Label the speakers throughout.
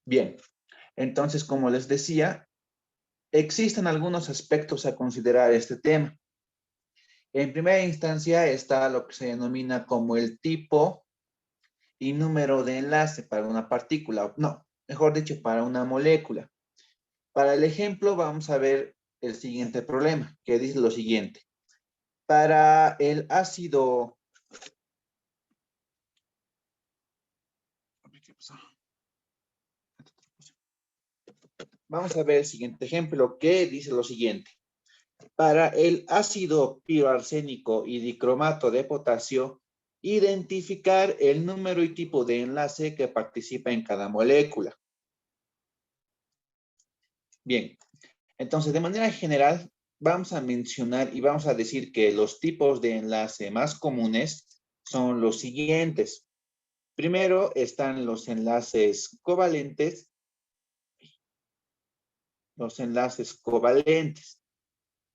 Speaker 1: Bien, entonces, como les decía, existen algunos aspectos a considerar este tema. En primera instancia está lo que se denomina como el tipo y número de enlace para una partícula, no, mejor dicho, para una molécula. Para el ejemplo vamos a ver el siguiente problema, que dice lo siguiente. Para el ácido... Vamos a ver el siguiente ejemplo, que dice lo siguiente. Para el ácido piroarsénico y dicromato de potasio, identificar el número y tipo de enlace que participa en cada molécula. Bien, entonces de manera general vamos a mencionar y vamos a decir que los tipos de enlace más comunes son los siguientes. Primero están los enlaces covalentes.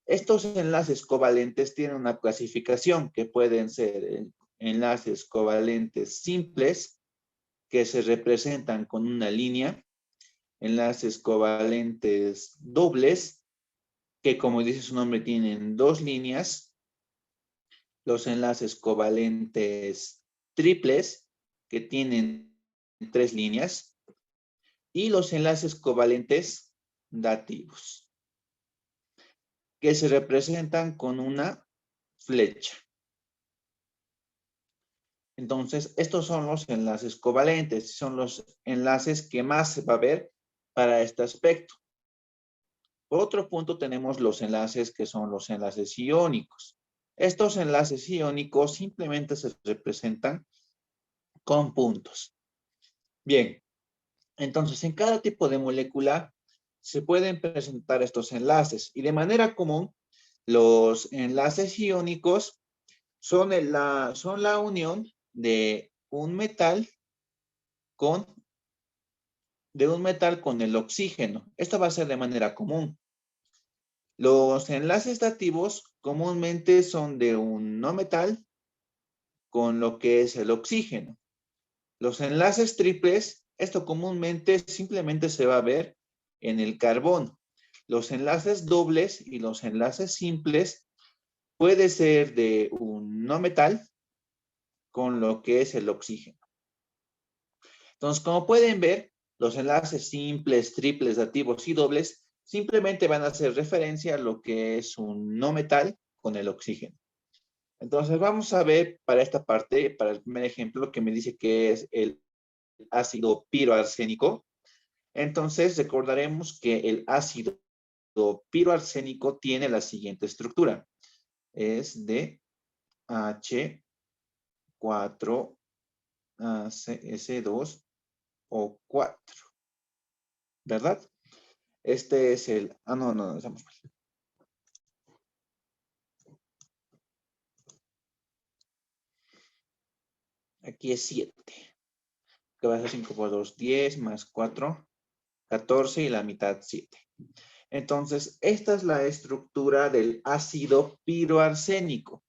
Speaker 1: Estos enlaces covalentes tienen una clasificación que pueden ser enlaces covalentes simples, que se representan con una línea, enlaces covalentes dobles, que como dice su nombre tienen dos líneas, los enlaces covalentes triples, que tienen tres líneas, y los enlaces covalentes dativos, que se representan con una flecha. Entonces, estos son los enlaces covalentes, son los enlaces que más se va a ver para este aspecto. Por otro punto, tenemos los enlaces que son los enlaces iónicos. Estos enlaces iónicos simplemente se representan con puntos. Bien, entonces en cada tipo de molécula se pueden presentar estos enlaces y de manera común los enlaces iónicos son la unión de un metal con el oxígeno. Esto va a ser de manera común. Los enlaces dativos comúnmente son de un no metal con lo que es el oxígeno. Los enlaces triples, esto comúnmente simplemente se va a ver en el carbono. Los enlaces dobles y los enlaces simples puede ser de un no metal con lo que es el oxígeno. Entonces, como pueden ver, los enlaces simples, triples, dativos y dobles simplemente van a hacer referencia a lo que es un no metal con el oxígeno. Entonces, vamos a ver para esta parte, para el primer ejemplo que me dice que es el ácido piroarsénico. Entonces, recordaremos que el ácido piroarsénico tiene la siguiente estructura. Es de H4S2O4, ¿verdad? Este es el... no, estamos mal. Aquí es 7. Que va a ser 5 por 2, 10 más 4, 14 y la mitad 7. Entonces, esta es la estructura del ácido piroarsénico.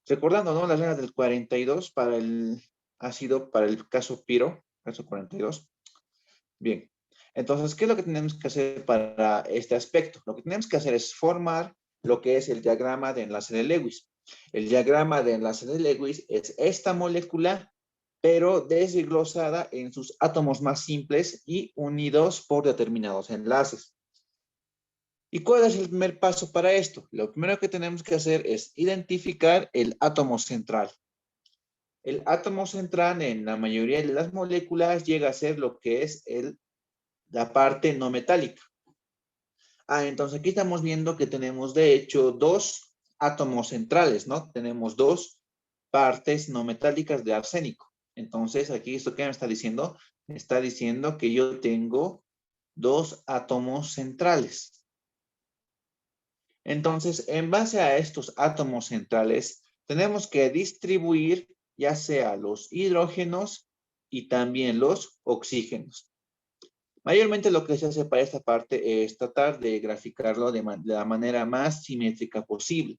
Speaker 1: Recordando, ¿no? Las reglas del 42 para el ácido, para el caso piro, caso 42. Bien. Entonces, ¿qué es lo que tenemos que hacer para este aspecto? Lo que tenemos que hacer es formar lo que es el diagrama de enlace de Lewis. El diagrama de enlace de Lewis es esta molécula, pero desglosada en sus átomos más simples y unidos por determinados enlaces. ¿Y cuál es el primer paso para esto? Lo primero que tenemos que hacer es identificar el átomo central. El átomo central en la mayoría de las moléculas llega a ser lo que es la parte no metálica. Entonces aquí estamos viendo que tenemos de hecho dos átomos centrales, ¿no? Tenemos dos partes no metálicas de arsénico. Entonces aquí esto que me está diciendo, me está diciendo que yo tengo dos átomos centrales. Entonces, en base a estos átomos centrales, tenemos que distribuir ya sea los hidrógenos y también los oxígenos. Mayormente lo que se hace para esta parte es tratar de graficarlo de la manera más simétrica posible.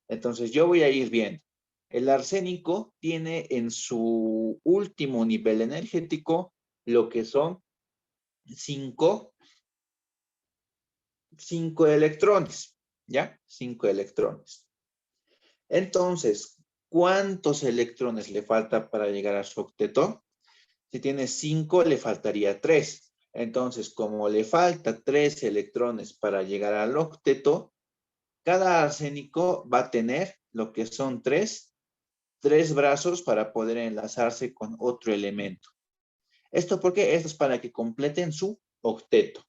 Speaker 1: Entonces, yo voy a ir viendo. El arsénico tiene en su último nivel energético lo que son 5 electrones, ¿ya? 5 electrones. Entonces, ¿cuántos electrones le falta para llegar a su octeto? Si tiene 5, le faltaría 3. Entonces, como le falta 3 electrones para llegar al octeto, cada arsénico va a tener lo que son 3 brazos para poder enlazarse con otro elemento. ¿Esto por qué? Esto es para que completen su octeto.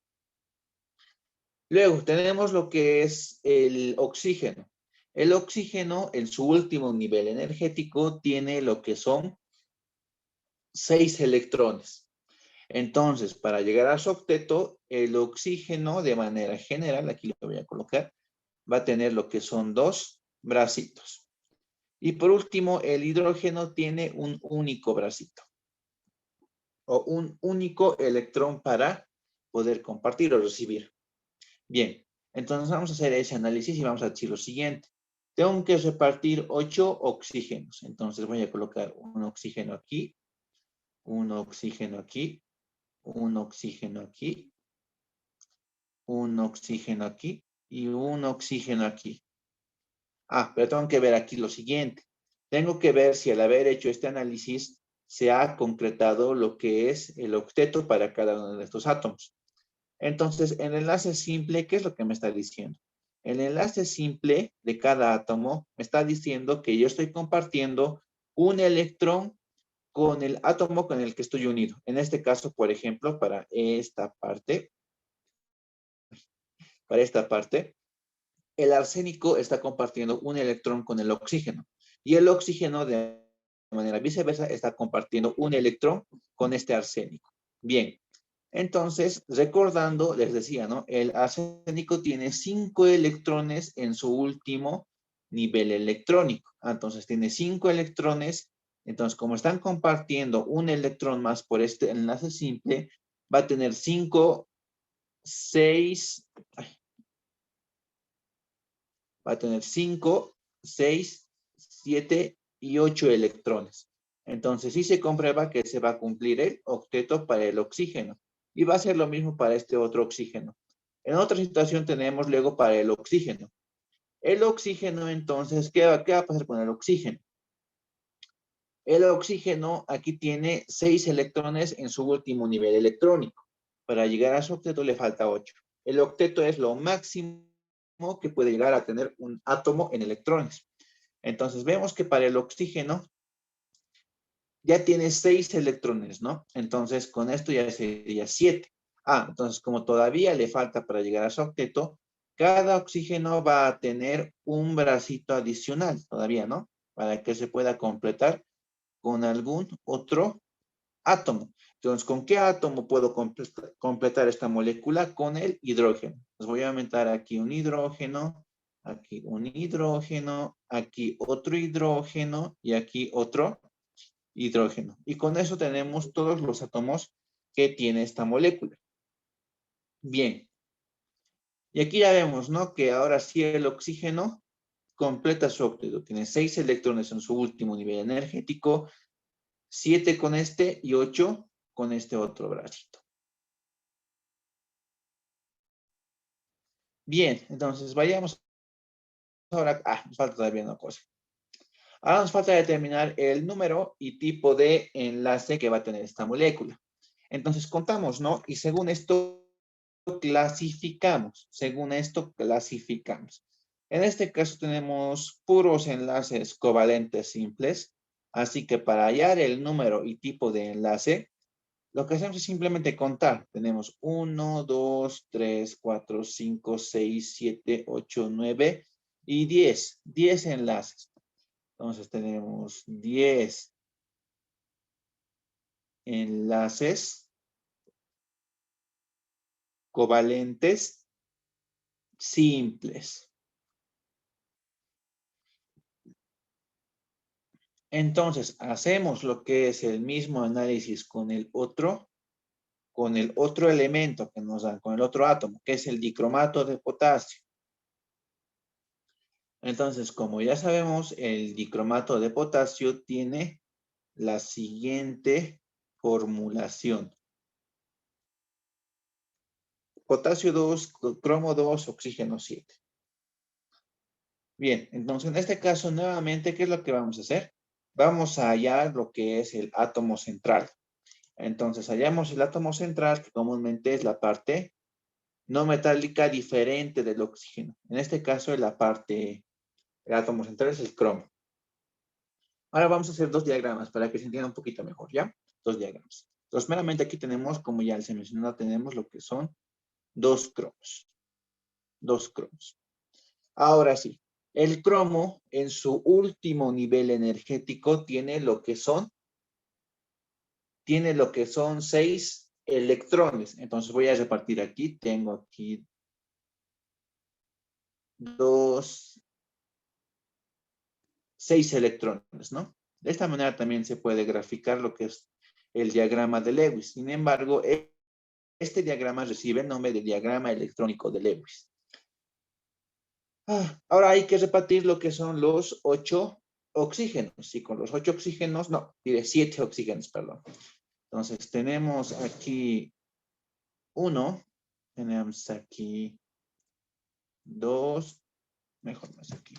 Speaker 1: Luego tenemos lo que es el oxígeno. El oxígeno en su último nivel energético tiene lo que son 6 electrones. Entonces, para llegar a su octeto, el oxígeno de manera general, aquí lo voy a colocar, va a tener lo que son 2 bracitos. Y por último, el hidrógeno tiene un único bracito o un único electrón para poder compartir o recibir. Bien, entonces vamos a hacer ese análisis y vamos a decir lo siguiente. Tengo que repartir 8 oxígenos. Entonces voy a colocar un oxígeno aquí, un oxígeno aquí, un oxígeno aquí, un oxígeno aquí y un oxígeno aquí. Pero tengo que ver aquí lo siguiente. Tengo que ver si al haber hecho este análisis se ha concretado lo que es el octeto para cada uno de estos átomos. Entonces, el enlace simple, ¿qué es lo que me está diciendo? El enlace simple de cada átomo me está diciendo que yo estoy compartiendo un electrón con el átomo con el que estoy unido. En este caso, por ejemplo, para esta parte, el arsénico está compartiendo un electrón con el oxígeno y el oxígeno de manera viceversa está compartiendo un electrón con este arsénico. Bien, entonces, recordando, les decía, ¿no? El arsénico tiene 5 electrones en su último nivel electrónico. Entonces, tiene 5 electrones. Entonces, como están compartiendo un electrón más por este enlace simple, va a tener 5, 6, va a tener 5, 6, 7 y 8 electrones. Entonces, sí se comprueba que se va a cumplir el octeto para el oxígeno. Y va a ser lo mismo para este otro oxígeno. En otra situación tenemos luego para el oxígeno. El oxígeno, entonces, ¿qué va a pasar con el oxígeno? El oxígeno aquí tiene 6 electrones en su último nivel electrónico. Para llegar a su octeto le falta 8. El octeto es lo máximo que puede llegar a tener un átomo en electrones. Entonces vemos que para el oxígeno ya tiene 6 electrones, ¿no? Entonces con esto ya sería 7. Entonces como todavía le falta para llegar a su octeto, cada oxígeno va a tener un bracito adicional todavía, ¿no? Para que se pueda completar con algún otro átomo. Entonces, ¿con qué átomo puedo completar esta molécula? Con el hidrógeno. Les voy a aumentar aquí un hidrógeno, aquí un hidrógeno, aquí otro hidrógeno y aquí otro hidrógeno. Y con eso tenemos todos los átomos que tiene esta molécula. Bien. Y aquí ya vemos, ¿no? Que ahora sí el oxígeno completa su octeto. Tiene 6 electrones en su último nivel energético, 7 con este y 8 con este otro bracito. Bien, entonces vayamos ahora. Nos falta todavía una cosa. Ahora nos falta determinar el número y tipo de enlace que va a tener esta molécula. Entonces contamos, ¿no? Y según esto clasificamos. En este caso tenemos puros enlaces covalentes simples. Así que para hallar el número y tipo de enlace, lo que hacemos es simplemente contar. Tenemos 1, 2, 3, 4, 5, 6, 7, 8, 9 y 10. 10 enlaces. Entonces tenemos 10 enlaces covalentes simples. Entonces hacemos lo que es el mismo análisis con el otro elemento que nos dan, con el otro átomo, que es el dicromato de potasio. Entonces, como ya sabemos, el dicromato de potasio tiene la siguiente formulación. Potasio 2, cromo 2, oxígeno 7. Bien, entonces en este caso, nuevamente, ¿qué es lo que vamos a hacer? Vamos a hallar lo que es el átomo central. Entonces, hallamos el átomo central, que comúnmente es la parte no metálica diferente del oxígeno. En este caso, el átomo central es el cromo. Ahora vamos a hacer dos diagramas para que se entienda un poquito mejor, ¿ya? Dos diagramas. Entonces, meramente aquí tenemos, como ya se mencionó, tenemos lo que son dos cromos. Dos cromos. Ahora sí, el cromo en su último nivel energético tiene lo que son 6 electrones. Entonces voy a repartir aquí. Tengo aquí 6 electrones, ¿no? De esta manera también se puede graficar lo que es el diagrama de Lewis. Sin embargo, este diagrama recibe el nombre de diagrama electrónico de Lewis. Ahora hay que repartir lo que son los 8 oxígenos. Y con los 8 oxígenos, no, diré 7 oxígenos, perdón. Entonces tenemos aquí 1, tenemos aquí 2, mejor más aquí.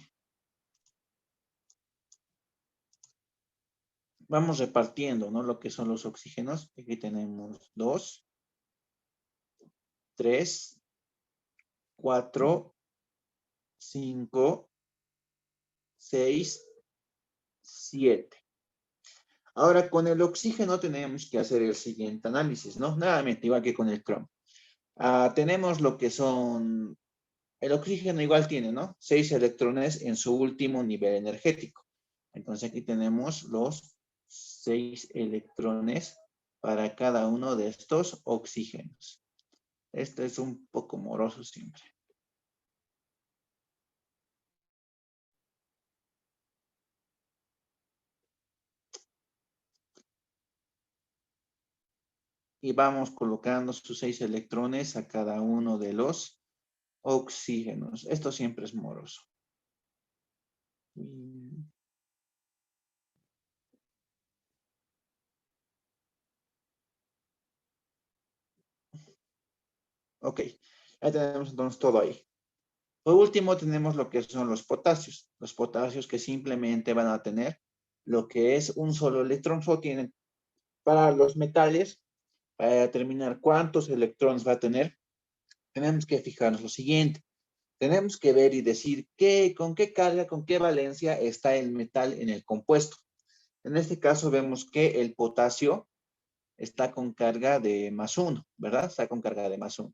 Speaker 1: Vamos repartiendo, ¿no? Lo que son los oxígenos. Aquí tenemos 2, 3, 4, 5, 6, 7. Ahora, con el oxígeno tenemos que hacer el siguiente análisis, ¿no? Nuevamente, igual que con el cromo. Tenemos lo que son, el oxígeno igual tiene, ¿no? 6 electrones en su último nivel energético. Entonces aquí tenemos los 6 electrones para cada uno de estos oxígenos. Esto es un poco moroso siempre. Y vamos colocando sus 6 electrones a cada uno de los oxígenos. Esto siempre es moroso. Ok, ya tenemos entonces todo ahí. Por último, tenemos lo que son los potasios. Los potasios que simplemente van a tener lo que es un solo electrón. Solo tienen para los metales, para determinar cuántos electrones va a tener, tenemos que fijarnos lo siguiente. Tenemos que ver y decir con qué carga, con qué valencia está el metal en el compuesto. En este caso vemos que el potasio está con carga de +1, ¿verdad? Está con carga de +1.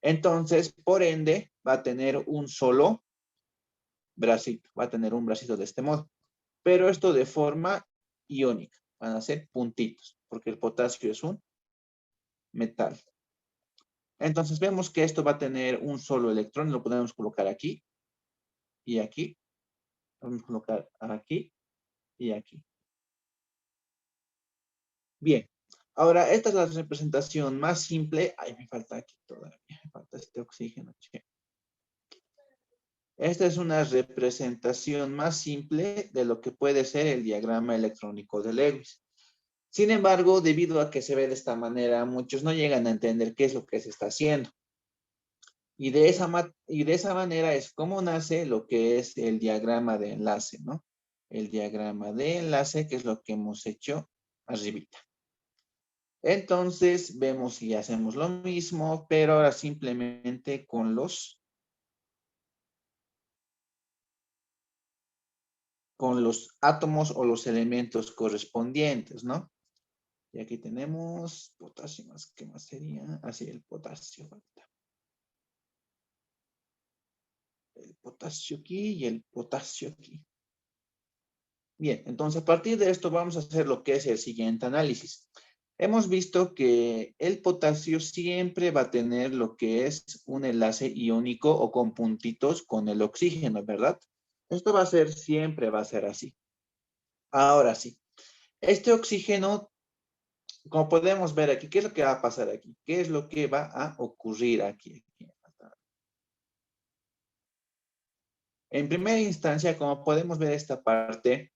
Speaker 1: Entonces, por ende, va a tener un solo bracito. Va a tener un bracito de este modo. Pero esto de forma iónica. Van a ser puntitos, porque el potasio es un metal. Entonces vemos que esto va a tener un solo electrón. Lo podemos colocar aquí y aquí. Vamos a colocar aquí y aquí. Bien. Ahora, esta es la representación más simple. Ay, me falta aquí todavía. Me falta este oxígeno. Che. Esta es una representación más simple de lo que puede ser el diagrama electrónico de Lewis. Sin embargo, debido a que se ve de esta manera, muchos no llegan a entender qué es lo que se está haciendo. Y de esa manera es como nace lo que es el diagrama de enlace, ¿no? El diagrama de enlace, que es lo que hemos hecho arribita. Entonces, vemos si hacemos lo mismo, pero ahora simplemente con los átomos o los elementos correspondientes, ¿no? Y aquí tenemos potasio más, ¿qué más sería? Así, el potasio falta. El potasio aquí y el potasio aquí. Bien, entonces a partir de esto vamos a hacer lo que es el siguiente análisis. Hemos visto que el potasio siempre va a tener lo que es un enlace iónico o con puntitos con el oxígeno, ¿verdad? Esto va a ser, siempre va a ser así. Ahora sí, este oxígeno, como podemos ver aquí, ¿qué es lo que va a pasar aquí? ¿Qué es lo que va a ocurrir aquí? En primera instancia, como podemos ver esta parte,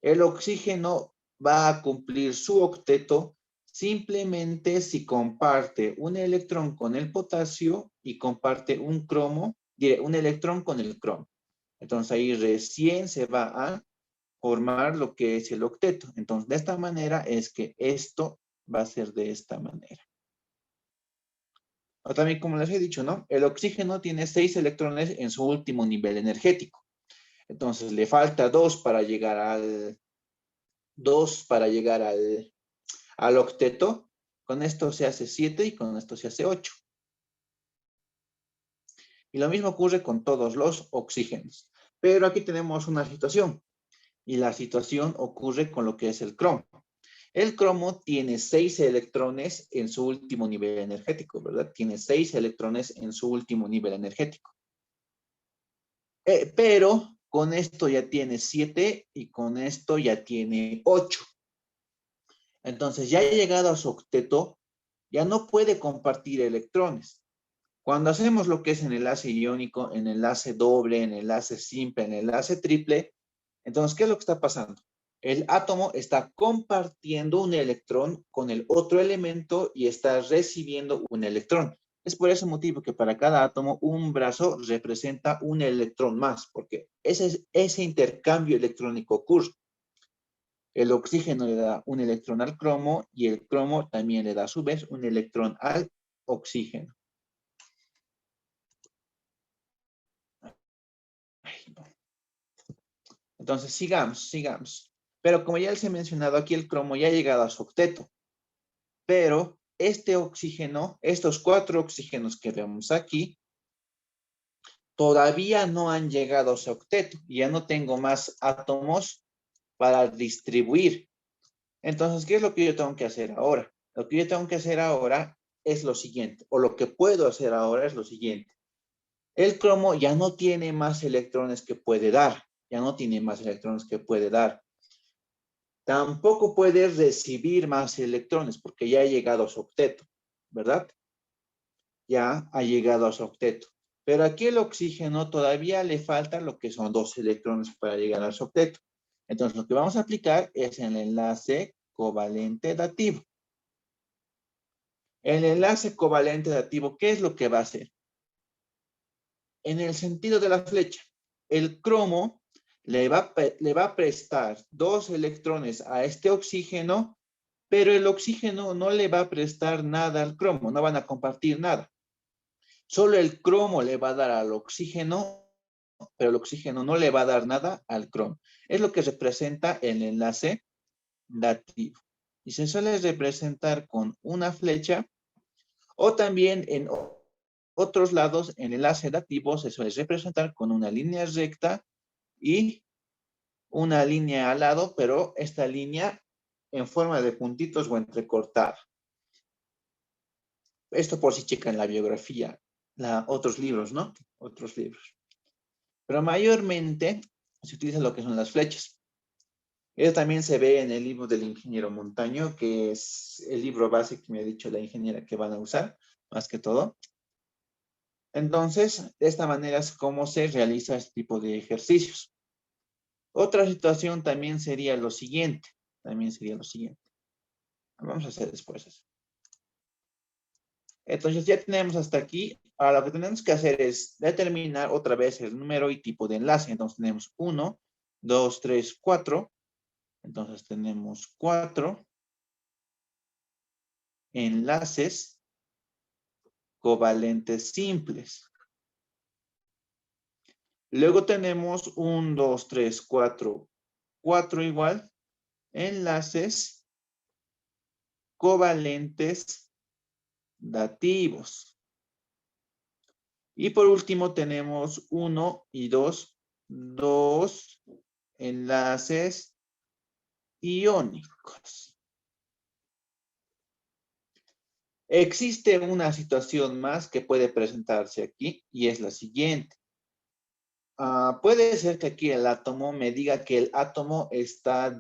Speaker 1: el oxígeno va a cumplir su octeto simplemente si comparte un electrón con el potasio y comparte un electrón con el cromo. Entonces ahí recién se va a formar lo que es el octeto. Entonces, de esta manera es que esto va a ser de esta manera. O también, como les he dicho, ¿no? El oxígeno tiene 6 electrones en su último nivel energético. Entonces, le falta 2 para llegar al octeto. Con esto se hace 7 y con esto se hace 8. Y lo mismo ocurre con todos los oxígenos. Pero aquí tenemos una situación. Y la situación ocurre con lo que es el cromo. El cromo tiene 6 electrones en su último nivel energético, ¿verdad? Tiene 6 electrones en su último nivel energético. Pero con esto ya tiene 7 y con esto ya tiene 8. Entonces, ya llegado a su octeto, ya no puede compartir electrones. Cuando hacemos lo que es en enlace iónico, en enlace doble, en enlace simple, en enlace triple, entonces, ¿qué es lo que está pasando? El átomo está compartiendo un electrón con el otro elemento y está recibiendo un electrón. Es por ese motivo que para cada átomo un brazo representa un electrón más, porque ese intercambio electrónico ocurre. El oxígeno le da un electrón al cromo y el cromo también le da a su vez un electrón al oxígeno. Entonces, sigamos. Pero como ya les he mencionado, aquí el cromo ya ha llegado a su octeto. Pero este oxígeno, estos 4 oxígenos que vemos aquí, todavía no han llegado a su octeto. Ya no tengo más átomos para distribuir. Entonces, ¿qué es lo que yo tengo que hacer ahora? Lo que yo tengo que hacer ahora es lo siguiente, o lo que puedo hacer ahora es lo siguiente. El cromo ya no tiene más electrones que puede dar. Ya no tiene más electrones que puede dar. Tampoco puede recibir más electrones porque ya ha llegado a su octeto, ¿verdad? Ya ha llegado a su octeto. Pero aquí el oxígeno todavía le falta lo que son 2 electrones para llegar al octeto. Entonces, lo que vamos a aplicar es el enlace covalente dativo. El enlace covalente dativo, ¿qué es lo que va a hacer? En el sentido de la flecha, el cromo le va a prestar 2 electrones a este oxígeno, pero el oxígeno no le va a prestar nada al cromo, no van a compartir nada. Solo el cromo le va a dar al oxígeno, pero el oxígeno no le va a dar nada al cromo. Es lo que representa el enlace dativo. Y se suele representar con una flecha o también en otros lados, en enlace dativo se suele representar con una línea recta y una línea al lado, pero esta línea en forma de puntitos o entrecortada. Esto por si checan la biografía, otros libros, ¿no? Otros libros. Pero mayormente se utiliza lo que son las flechas. Eso también se ve en el libro del ingeniero Montaño, que es el libro base que me ha dicho la ingeniera que van a usar, más que todo. Entonces, de esta manera es como se realiza este tipo de ejercicios. Otra situación también sería lo siguiente. Vamos a hacer después eso. Entonces ya tenemos hasta aquí. Ahora lo que tenemos que hacer es determinar otra vez el número y tipo de enlace. Entonces tenemos 1, 2, 3, 4. Entonces tenemos 4 enlaces covalentes simples. Luego tenemos 1, 2, 3, 4, 4 igual enlaces covalentes dativos. Y por último tenemos 1 y 2, 2 enlaces iónicos. Existe una situación más que puede presentarse aquí y es la siguiente. Puede ser que aquí el átomo me diga que el átomo está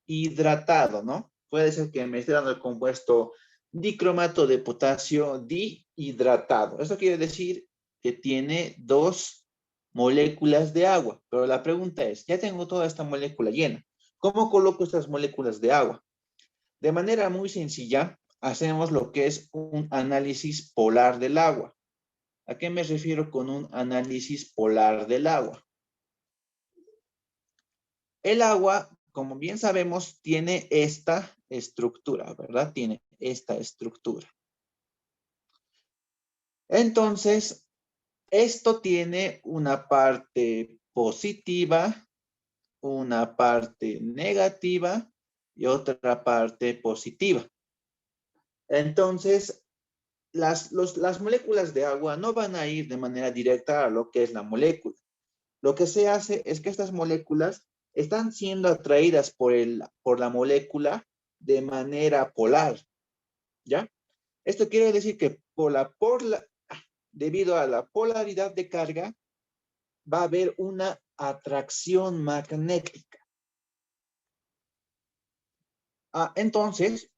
Speaker 1: dihidratado, ¿no? Puede ser que me esté dando el compuesto dicromato de potasio dihidratado. Eso quiere decir que tiene 2 moléculas de agua. Pero la pregunta es, ya tengo toda esta molécula llena. ¿Cómo coloco estas moléculas de agua? De manera muy sencilla, hacemos lo que es un análisis polar del agua. ¿A qué me refiero con un análisis polar del agua? El agua, como bien sabemos, tiene esta estructura, ¿verdad? Tiene esta estructura. Entonces, esto tiene una parte positiva, una parte negativa y otra parte positiva. Entonces, las moléculas de agua no van a ir de manera directa a lo que es la molécula. Lo que se hace es que estas moléculas están siendo atraídas por la molécula de manera polar, ¿ya? Esto quiere decir que debido a la polaridad de carga, va a haber una atracción magnética. Entonces,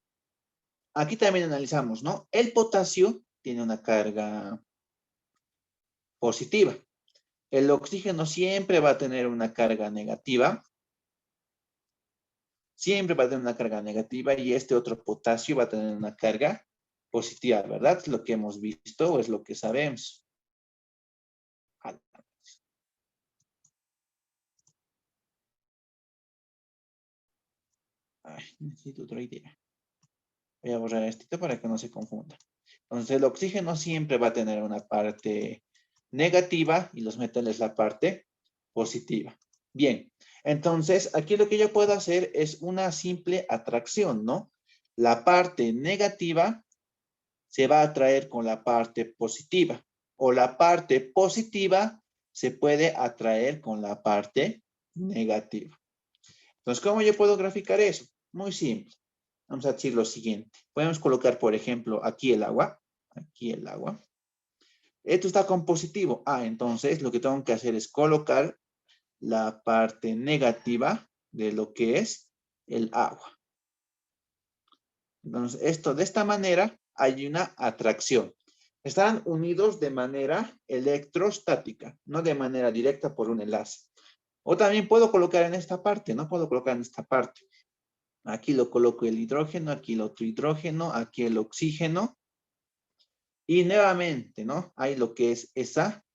Speaker 1: aquí también analizamos, ¿no? El potasio tiene una carga positiva. El oxígeno siempre va a tener una carga negativa. Siempre va a tener una carga negativa y este otro potasio va a tener una carga positiva, ¿verdad? Es lo que hemos visto o es lo que sabemos. Ay, necesito otra idea. Voy a borrar esto para que no se confunda. Entonces, el oxígeno siempre va a tener una parte negativa y los metales la parte positiva. Bien, entonces aquí lo que yo puedo hacer es una simple atracción, ¿no? La parte negativa se va a atraer con la parte positiva o la parte positiva se puede atraer con la parte negativa. Entonces, ¿cómo yo puedo graficar eso? Muy simple. Vamos a decir lo siguiente. Podemos colocar, por ejemplo, aquí el agua. Aquí el agua. Esto está con positivo. Entonces lo que tengo que hacer es colocar la parte negativa de lo que es el agua. Entonces, esto de esta manera hay una atracción. Están unidos de manera electrostática, no de manera directa por un enlace. O también puedo colocar en esta parte, no puedo colocar en esta parte. Aquí lo coloco el hidrógeno, aquí el otro hidrógeno, aquí el oxígeno. Y nuevamente, ¿no? Hay lo que es esa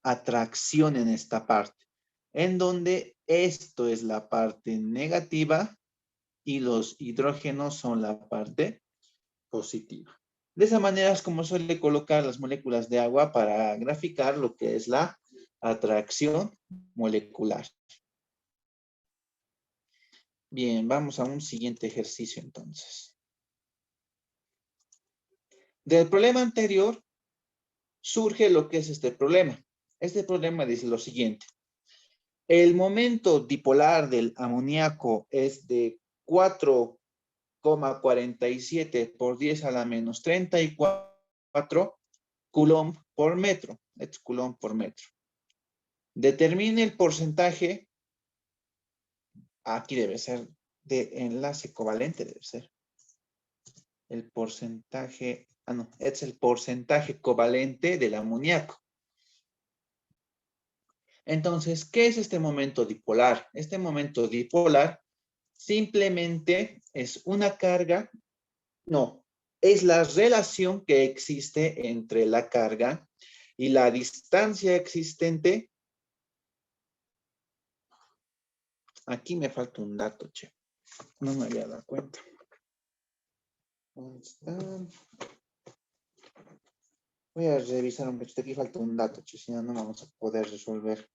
Speaker 1: atracción en esta parte, en donde esto es la parte negativa y los hidrógenos son la parte positiva. De esa manera es como suele colocar las moléculas de agua para graficar lo que es la atracción molecular. Bien, vamos a un siguiente ejercicio entonces. Del problema anterior surge lo que es este problema. Este problema dice lo siguiente. El momento dipolar del amoníaco es de 4,47 por 10 a la menos 34 coulomb por metro. Es coulomb por metro. Determine el porcentaje. Aquí debe ser de enlace covalente, debe ser. El porcentaje, no, es el porcentaje covalente del amoníaco. Entonces, ¿qué es este momento dipolar? Este momento dipolar simplemente es una carga, no, es la relación que existe entre la carga y la distancia existente. Aquí me falta un dato, che. No me había dado cuenta. ¿Dónde está? Voy a revisar un poquito. Aquí falta un dato, che, si no, no vamos a poder resolver.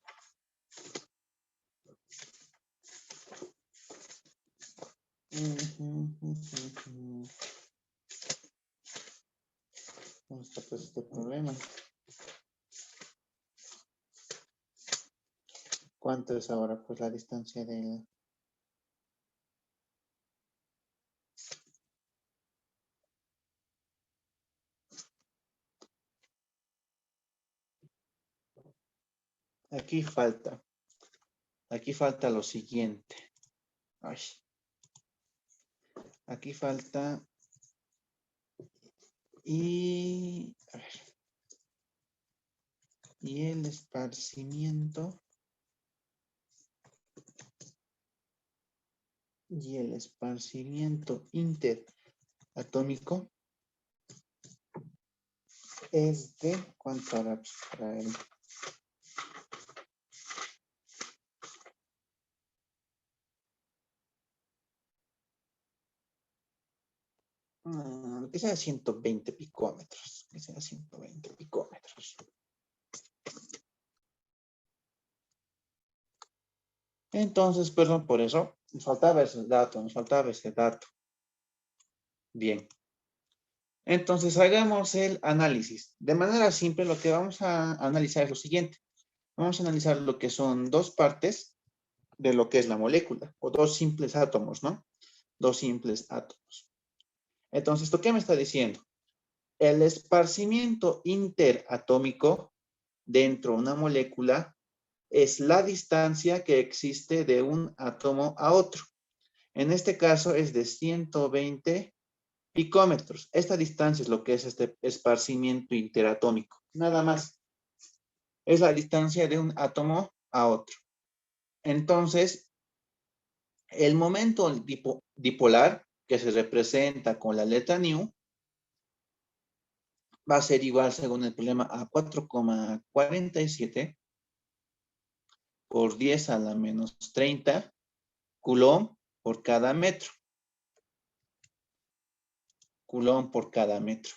Speaker 1: ¿Dónde está pues este problema? ¿Cuánto es ahora pues la distancia de... Aquí falta lo siguiente. Ay. Aquí falta y... A ver. y el esparcimiento interatómico es de, ¿cuánto hará para él? Que sea 120 picómetros. Que sea 120 picómetros. Entonces, perdón por eso. Nos faltaba ese dato. Bien. Entonces, hagamos el análisis. De manera simple, lo que vamos a analizar es lo siguiente. Vamos a analizar lo que son dos partes de lo que es la molécula, o dos simples átomos, ¿no? Dos simples átomos. Entonces, ¿esto qué me está diciendo? El esparcimiento interatómico dentro de una molécula es la distancia que existe de un átomo a otro. En este caso es de 120 picómetros. Esta distancia es lo que es este esparcimiento interatómico. Nada más. Es la distancia de un átomo a otro. Entonces, el momento dipolar, que se representa con la letra nu, va a ser igual, según el problema, a 4,47 por 10 a la menos 30 coulomb por cada metro. Coulomb por cada metro.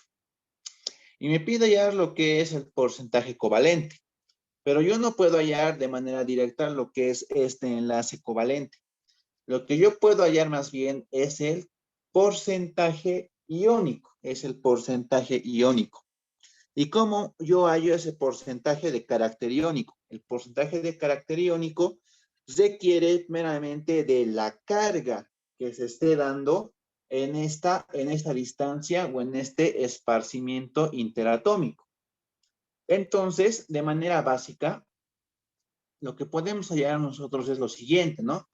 Speaker 1: Y me pide hallar lo que es el porcentaje covalente. Pero yo no puedo hallar de manera directa lo que es este enlace covalente. Lo que yo puedo hallar más bien es el porcentaje iónico. Es el porcentaje iónico. ¿Y cómo yo hallo ese porcentaje de carácter iónico? El porcentaje de carácter iónico requiere meramente de la carga que se esté dando en esta distancia o en este esparcimiento interatómico. Entonces, de manera básica, lo que podemos hallar nosotros es lo siguiente, ¿no?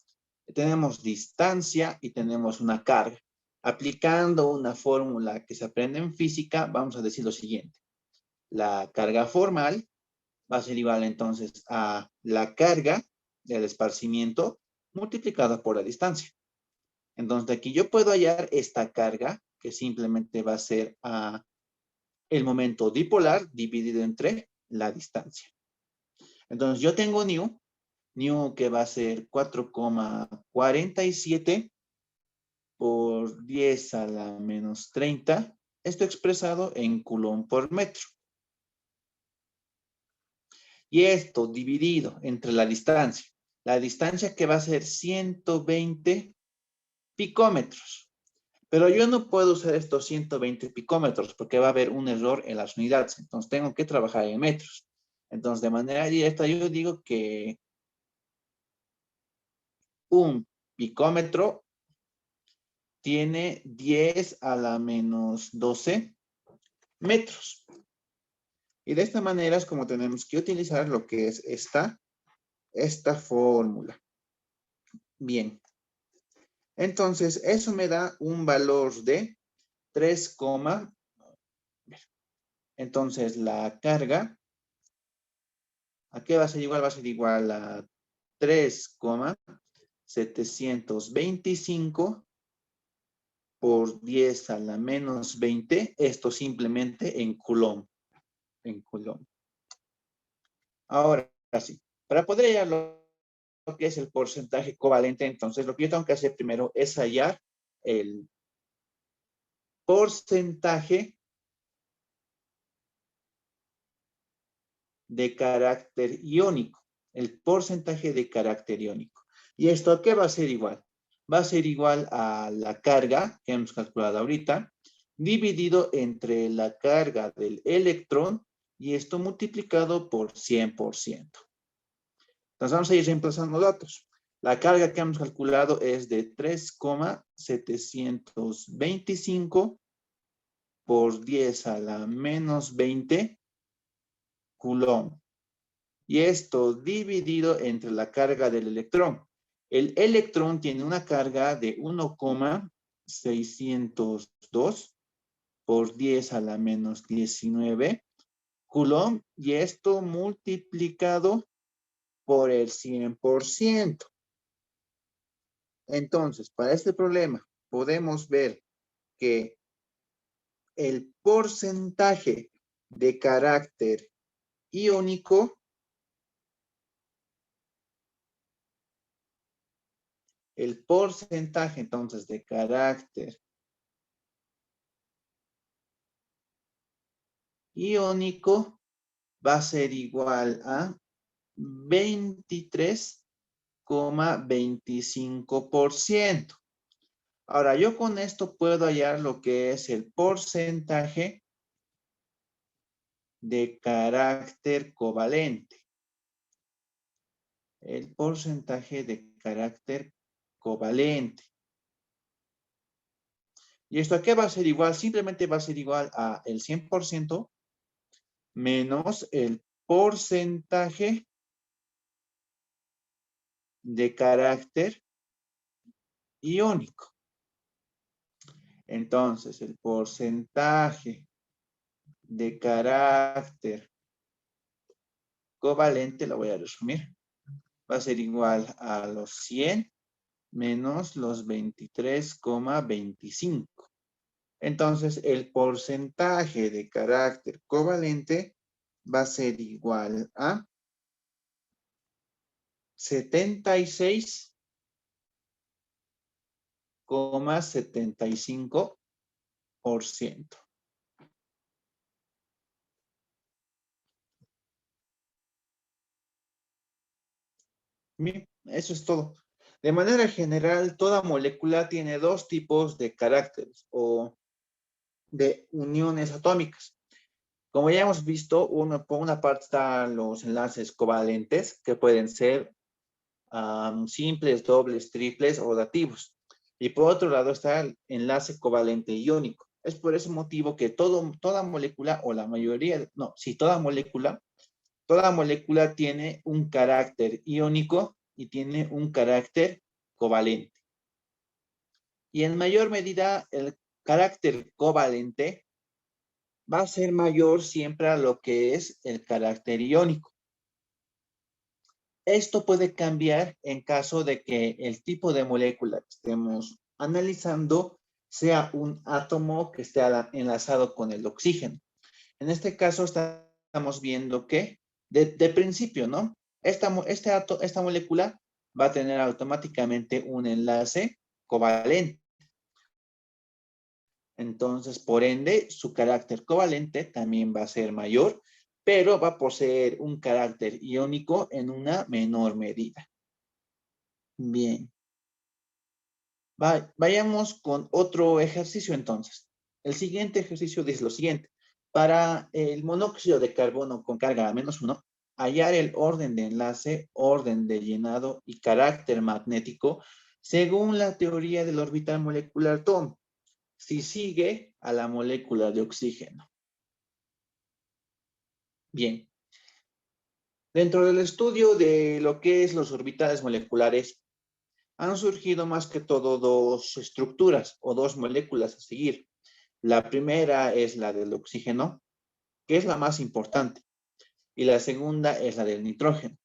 Speaker 1: Tenemos distancia y tenemos una carga. Aplicando una fórmula que se aprende en física, vamos a decir lo siguiente. La carga formal va a ser igual entonces a la carga del esparcimiento multiplicada por la distancia. Entonces, de aquí yo puedo hallar esta carga, que simplemente va a ser el momento dipolar dividido entre la distancia. Entonces, yo tengo nu que va a ser 4,47 por 10 a la menos 30. Esto expresado en coulomb por metro. Y esto dividido entre la distancia. La distancia que va a ser 120 picómetros. Pero yo no puedo usar estos 120 picómetros porque va a haber un error en las unidades. Entonces tengo que trabajar en metros. Entonces de manera directa yo digo que un picómetro tiene 10 a la menos 12 metros. Y de esta manera es como tenemos que utilizar lo que es esta fórmula. Bien. Entonces, eso me da un valor de 3, entonces la carga, ¿a qué va a ser igual? Va a ser igual a 3,725 por 10 a la menos 20. Esto simplemente en coulomb. En coulomb. Ahora sí, para poder hallar lo que es el porcentaje covalente, entonces lo que yo tengo que hacer primero es hallar el porcentaje de carácter iónico. El porcentaje de carácter iónico. ¿Y esto a qué va a ser igual? Va a ser igual a la carga que hemos calculado ahorita, dividido entre la carga del electrón y esto multiplicado por 100%. Entonces vamos a ir reemplazando datos. La carga que hemos calculado es de 3,725 por 10 a la menos 20 coulomb. Y esto dividido entre la carga del electrón. El electrón tiene una carga de 1,602 por 10 a la menos 19 Coulomb y esto multiplicado por el 100%. Entonces, para este problema podemos ver que el porcentaje de carácter iónico, el porcentaje entonces de carácter iónico va a ser igual a 23,25%. Ahora, yo con esto puedo hallar lo que es el porcentaje de carácter covalente. El porcentaje de carácter covalente. ¿Y esto a qué va a ser igual? Simplemente va a ser igual a el 100% menos el porcentaje de carácter iónico. Entonces, el porcentaje de carácter covalente, lo voy a resumir, va a ser igual a los 100 menos los 23,25. Entonces, el porcentaje de carácter covalente va a ser igual a 76,75%. Bien, eso es todo. De manera general, toda molécula tiene dos tipos de caracteres o de uniones atómicas. Como ya hemos visto, por una parte están los enlaces covalentes, que pueden ser simples, dobles, triples o dativos. Y por otro lado está el enlace covalente iónico. Es por ese motivo que toda molécula, o la mayoría, no, sí, toda molécula tiene un carácter iónico y tiene un carácter covalente. Y en mayor medida, el carácter covalente va a ser mayor siempre a lo que es el carácter iónico. Esto puede cambiar en caso de que el tipo de molécula que estemos analizando sea un átomo que esté enlazado con el oxígeno. En este caso estamos viendo que, de principio, ¿no? Esta molécula va a tener automáticamente un enlace covalente. Entonces, por ende, su carácter covalente también va a ser mayor, pero va a poseer un carácter iónico en una menor medida. Bien. Vayamos con otro ejercicio entonces. El siguiente ejercicio dice lo siguiente. Para el monóxido de carbono con carga -1, hallar el orden de enlace, orden de llenado y carácter magnético según la teoría del orbital molecular TOM, si sigue a la molécula de oxígeno. Bien. Dentro del estudio de lo que es los orbitales moleculares, han surgido más que todo dos estructuras o dos moléculas a seguir. La primera es la del oxígeno, que es la más importante, y la segunda es la del nitrógeno.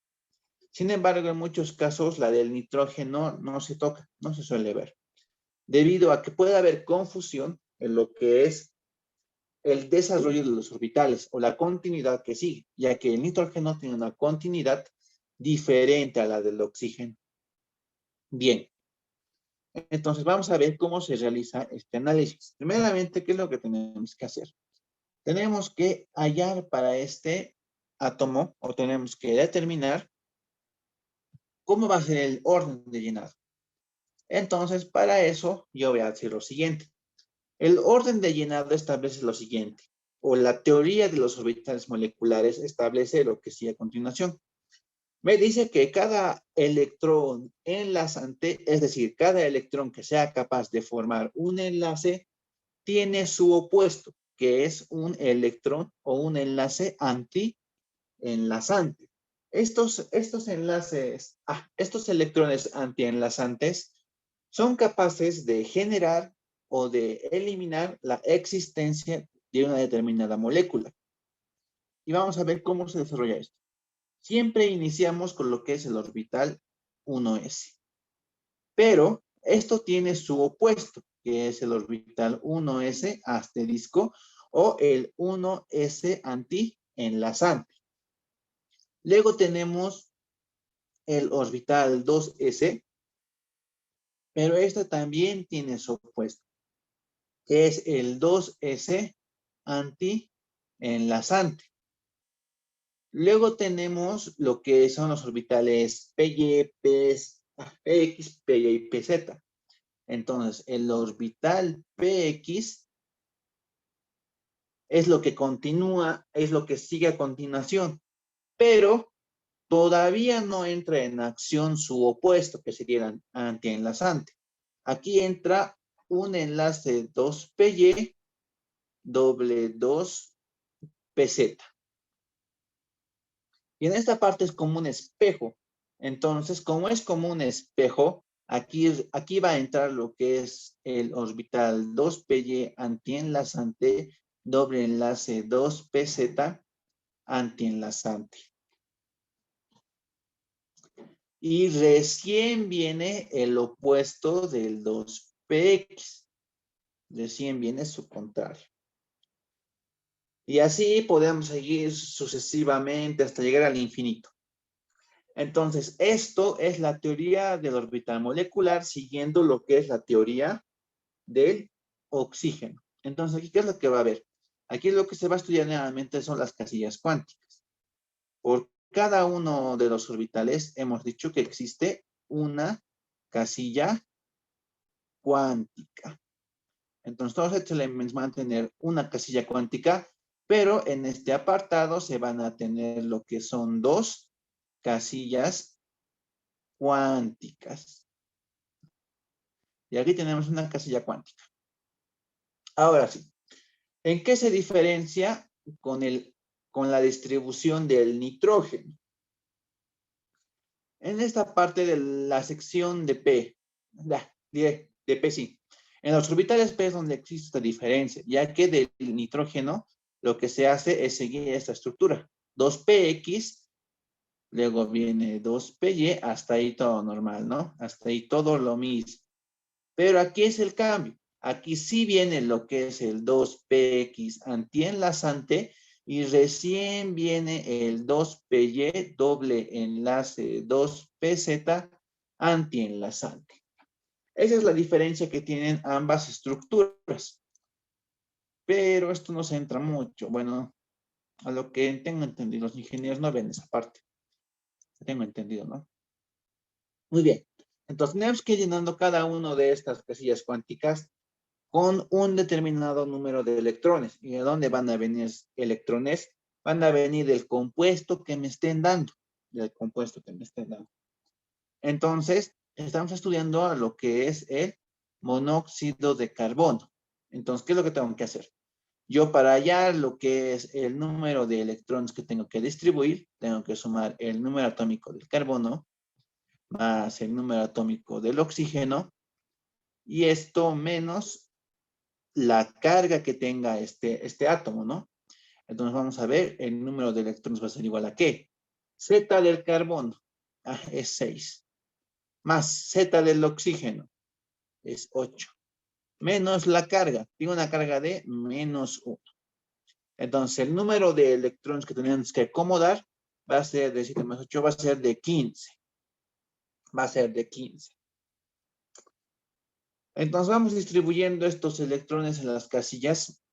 Speaker 1: Sin embargo, en muchos casos la del nitrógeno no se toca, no se suele ver, debido a que puede haber confusión en lo que es el desarrollo de los orbitales o la continuidad que sigue, ya que el nitrógeno tiene una continuidad diferente a la del oxígeno. Bien, entonces vamos a ver cómo se realiza este análisis. Primeramente, ¿qué es lo que tenemos que hacer? Tenemos que hallar para este átomo, o tenemos que determinar cómo va a ser el orden de llenado. Entonces, para eso, yo voy a decir lo siguiente. El orden de llenado establece lo siguiente, o la teoría de los orbitales moleculares establece lo que sigue a continuación. Me dice que cada electrón enlazante, es decir, cada electrón que sea capaz de formar un enlace, tiene su opuesto, que es un electrón o un enlace anti-enlazante. Estos electrones antienlazantes son capaces de generar o de eliminar la existencia de una determinada molécula. Y vamos a ver cómo se desarrolla esto. Siempre iniciamos con lo que es el orbital 1s. Pero esto tiene su opuesto, que es el orbital 1s asterisco o el 1s antienlazante. Luego tenemos el orbital 2s, pero este también tiene su opuesto, que es el 2s antienlazante. Luego tenemos lo que son los orbitales PY, PX, PY y PZ. Entonces, el orbital PX es lo que continúa, es lo que sigue a continuación, pero todavía no entra en acción su opuesto, que sería el antienlazante. Aquí entra un enlace 2PY doble 2PZ. Y en esta parte es como un espejo. Entonces, como es como un espejo, aquí va a entrar lo que es el orbital 2PY antienlazante, doble enlace 2PZ antienlazante. Y recién viene el opuesto del 2PX. Recién viene su contrario. Y así podemos seguir sucesivamente hasta llegar al infinito. Entonces, esto es la teoría del orbital molecular siguiendo lo que es la teoría del oxígeno. Entonces, aquí, ¿qué es lo que va a haber? Aquí lo que se va a estudiar generalmente son las casillas cuánticas. Por cada uno de los orbitales hemos dicho que existe una casilla cuántica. Entonces, todos estos elementos van a tener una casilla cuántica, pero en este apartado se van a tener lo que son dos casillas cuánticas. Y aquí tenemos una casilla cuántica. Ahora sí, ¿en qué se diferencia con la distribución del nitrógeno? En esta parte de la sección de P, de P sí. En los orbitales P es donde existe esta diferencia, ya que del nitrógeno lo que se hace es seguir esta estructura. 2px, luego viene 2py, hasta ahí todo normal, ¿no? Hasta ahí todo lo mismo. Pero aquí es el cambio. Aquí sí viene lo que es el 2px antienlazante y recién viene el 2py doble enlace 2pz antienlazante. Esa es la diferencia que tienen ambas estructuras. Pero esto no se entra mucho. Bueno, a lo que tengo entendido, los ingenieros no ven esa parte. Tengo entendido, ¿no? Muy bien. Entonces tenemos que ir llenando cada uno de estas casillas cuánticas con un determinado número de electrones. ¿Y de dónde van a venir electrones? Van a venir del compuesto que me estén dando. Del compuesto que me estén dando. Entonces, estamos estudiando a lo que es el monóxido de carbono. Entonces, ¿qué es lo que tengo que hacer? Yo para hallar lo que es el número de electrones que tengo que distribuir, tengo que sumar el número atómico del carbono más el número atómico del oxígeno y esto menos la carga que tenga este átomo, ¿no? Entonces vamos a ver, el número de electrones va a ser igual a ¿qué? Z del carbono es 6, más Z del oxígeno es 8, menos la carga, tiene una carga de menos 1. Entonces el número de electrones que tenemos que acomodar va a ser de 7 más 8, va a ser de 15. Va a ser de 15. Entonces vamos distribuyendo estos electrones en las casillas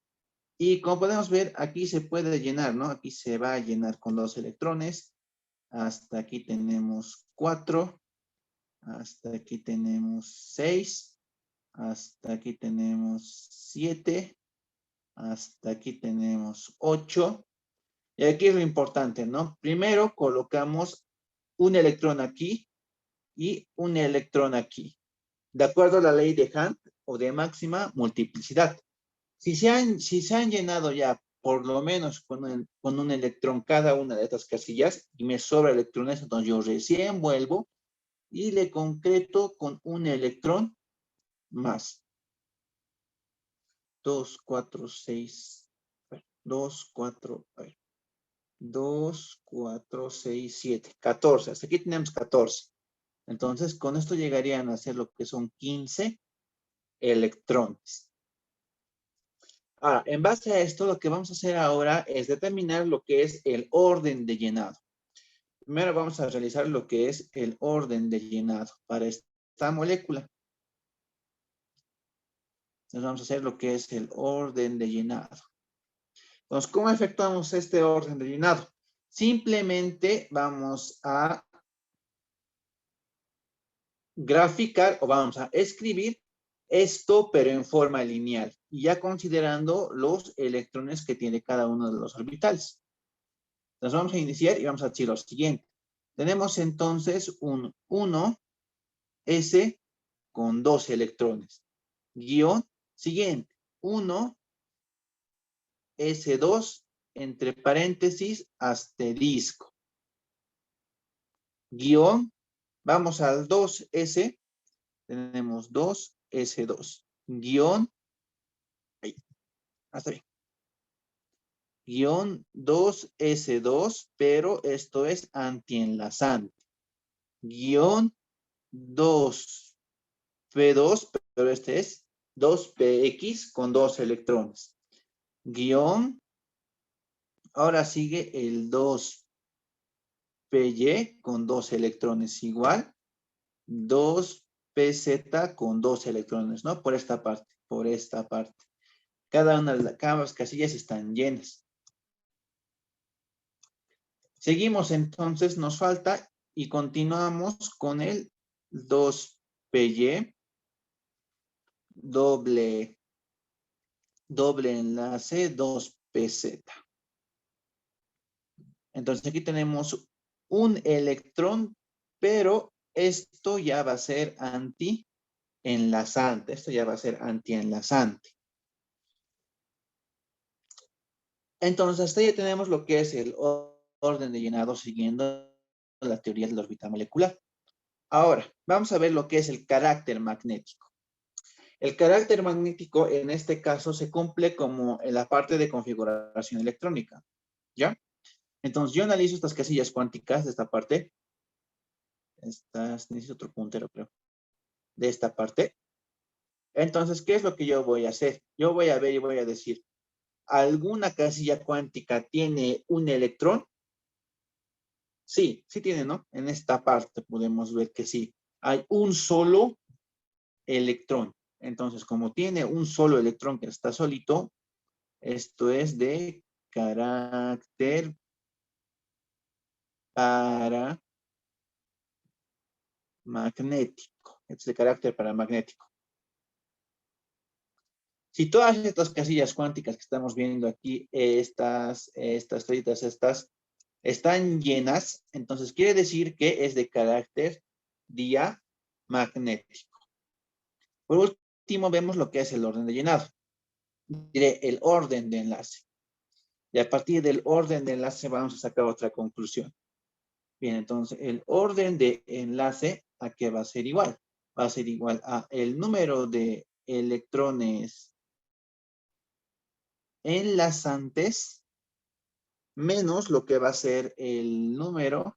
Speaker 1: y como podemos ver aquí se puede llenar, ¿no? Aquí se va a llenar con 2 electrones. Hasta aquí tenemos 4. Hasta aquí tenemos 6. Hasta aquí tenemos 7. Hasta aquí tenemos 8. Y aquí es lo importante, ¿no? Primero colocamos un electrón aquí y un electrón aquí. De acuerdo a la ley de Hunt o de máxima multiplicidad. Si se han llenado ya por lo menos con un electrón cada una de estas casillas y me sobra electrones, entonces yo recién vuelvo y le concreto con un electrón más. 2, 4, 6, 2, 4, 2, 4, 6, 7, 14. Hasta aquí tenemos 14. Entonces, con esto llegarían a ser lo que son 15 electrones. Ahora, en base a esto, lo que vamos a hacer ahora es determinar lo que es el orden de llenado. Primero vamos a realizar lo que es el orden de llenado para esta molécula. Entonces vamos a hacer lo que es el orden de llenado. Entonces, ¿cómo efectuamos este orden de llenado? Simplemente vamos a graficar o vamos a escribir esto, pero en forma lineal, y ya considerando los electrones que tiene cada uno de los orbitales. Entonces vamos a iniciar y vamos a decir lo siguiente. Tenemos entonces un 1s con 2 electrones. Guión siguiente. 1s2 entre paréntesis asterisco. Guión. Vamos al 2s. Tenemos 2s2. Guión. Ahí. Hasta bien. Guión 2s2, pero esto es antienlazante. Guión 2p2, pero este es 2px con 2 electrones. Guión, ahora sigue el 2py con 2 electrones igual. 2pz con 2 electrones, ¿no? Por esta parte, por esta parte. Cada una de las casillas están llenas. Seguimos entonces, nos falta y continuamos con el 2py, doble enlace 2pz. Entonces aquí tenemos un electrón, pero esto ya va a ser antienlazante. Esto ya va a ser antienlazante. Entonces hasta ya tenemos lo que es el orden de llenado siguiendo la teoría del orbital molecular. Ahora, vamos a ver lo que es el carácter magnético. El carácter magnético en este caso se cumple como en la parte de configuración electrónica, ¿ya? Entonces yo analizo estas casillas cuánticas de esta parte. Necesito otro puntero, creo. De esta parte. Entonces, ¿qué es lo que yo voy a hacer? Yo voy a ver y voy a decir, ¿alguna casilla cuántica tiene un electrón? Sí, sí tiene, ¿no? En esta parte podemos ver que sí. Hay un solo electrón. Entonces, como tiene un solo electrón que está solito, esto es de carácter paramagnético. Es de carácter paramagnético. Si todas estas casillas cuánticas que estamos viendo aquí, estas estrellitas, están llenas, entonces quiere decir que es de carácter diamagnético. Por último, vemos lo que es el orden de llenado. Diré el orden de enlace. Y a partir del orden de enlace vamos a sacar otra conclusión. Bien, entonces el orden de enlace, ¿a qué va a ser igual? Va a ser igual a el número de electrones enlazantes menos lo que va a ser el número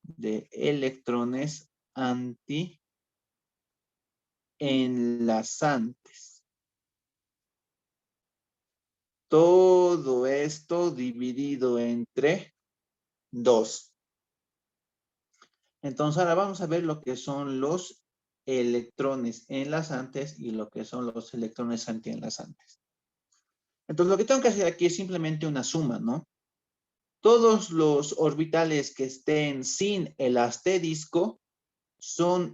Speaker 1: de electrones antienlazantes. Todo esto dividido entre 2. Entonces ahora vamos a ver lo que son los electrones enlazantes y lo que son los electrones antienlazantes. Entonces lo que tengo que hacer aquí es simplemente una suma, ¿no? Todos los orbitales que estén sin el asterisco son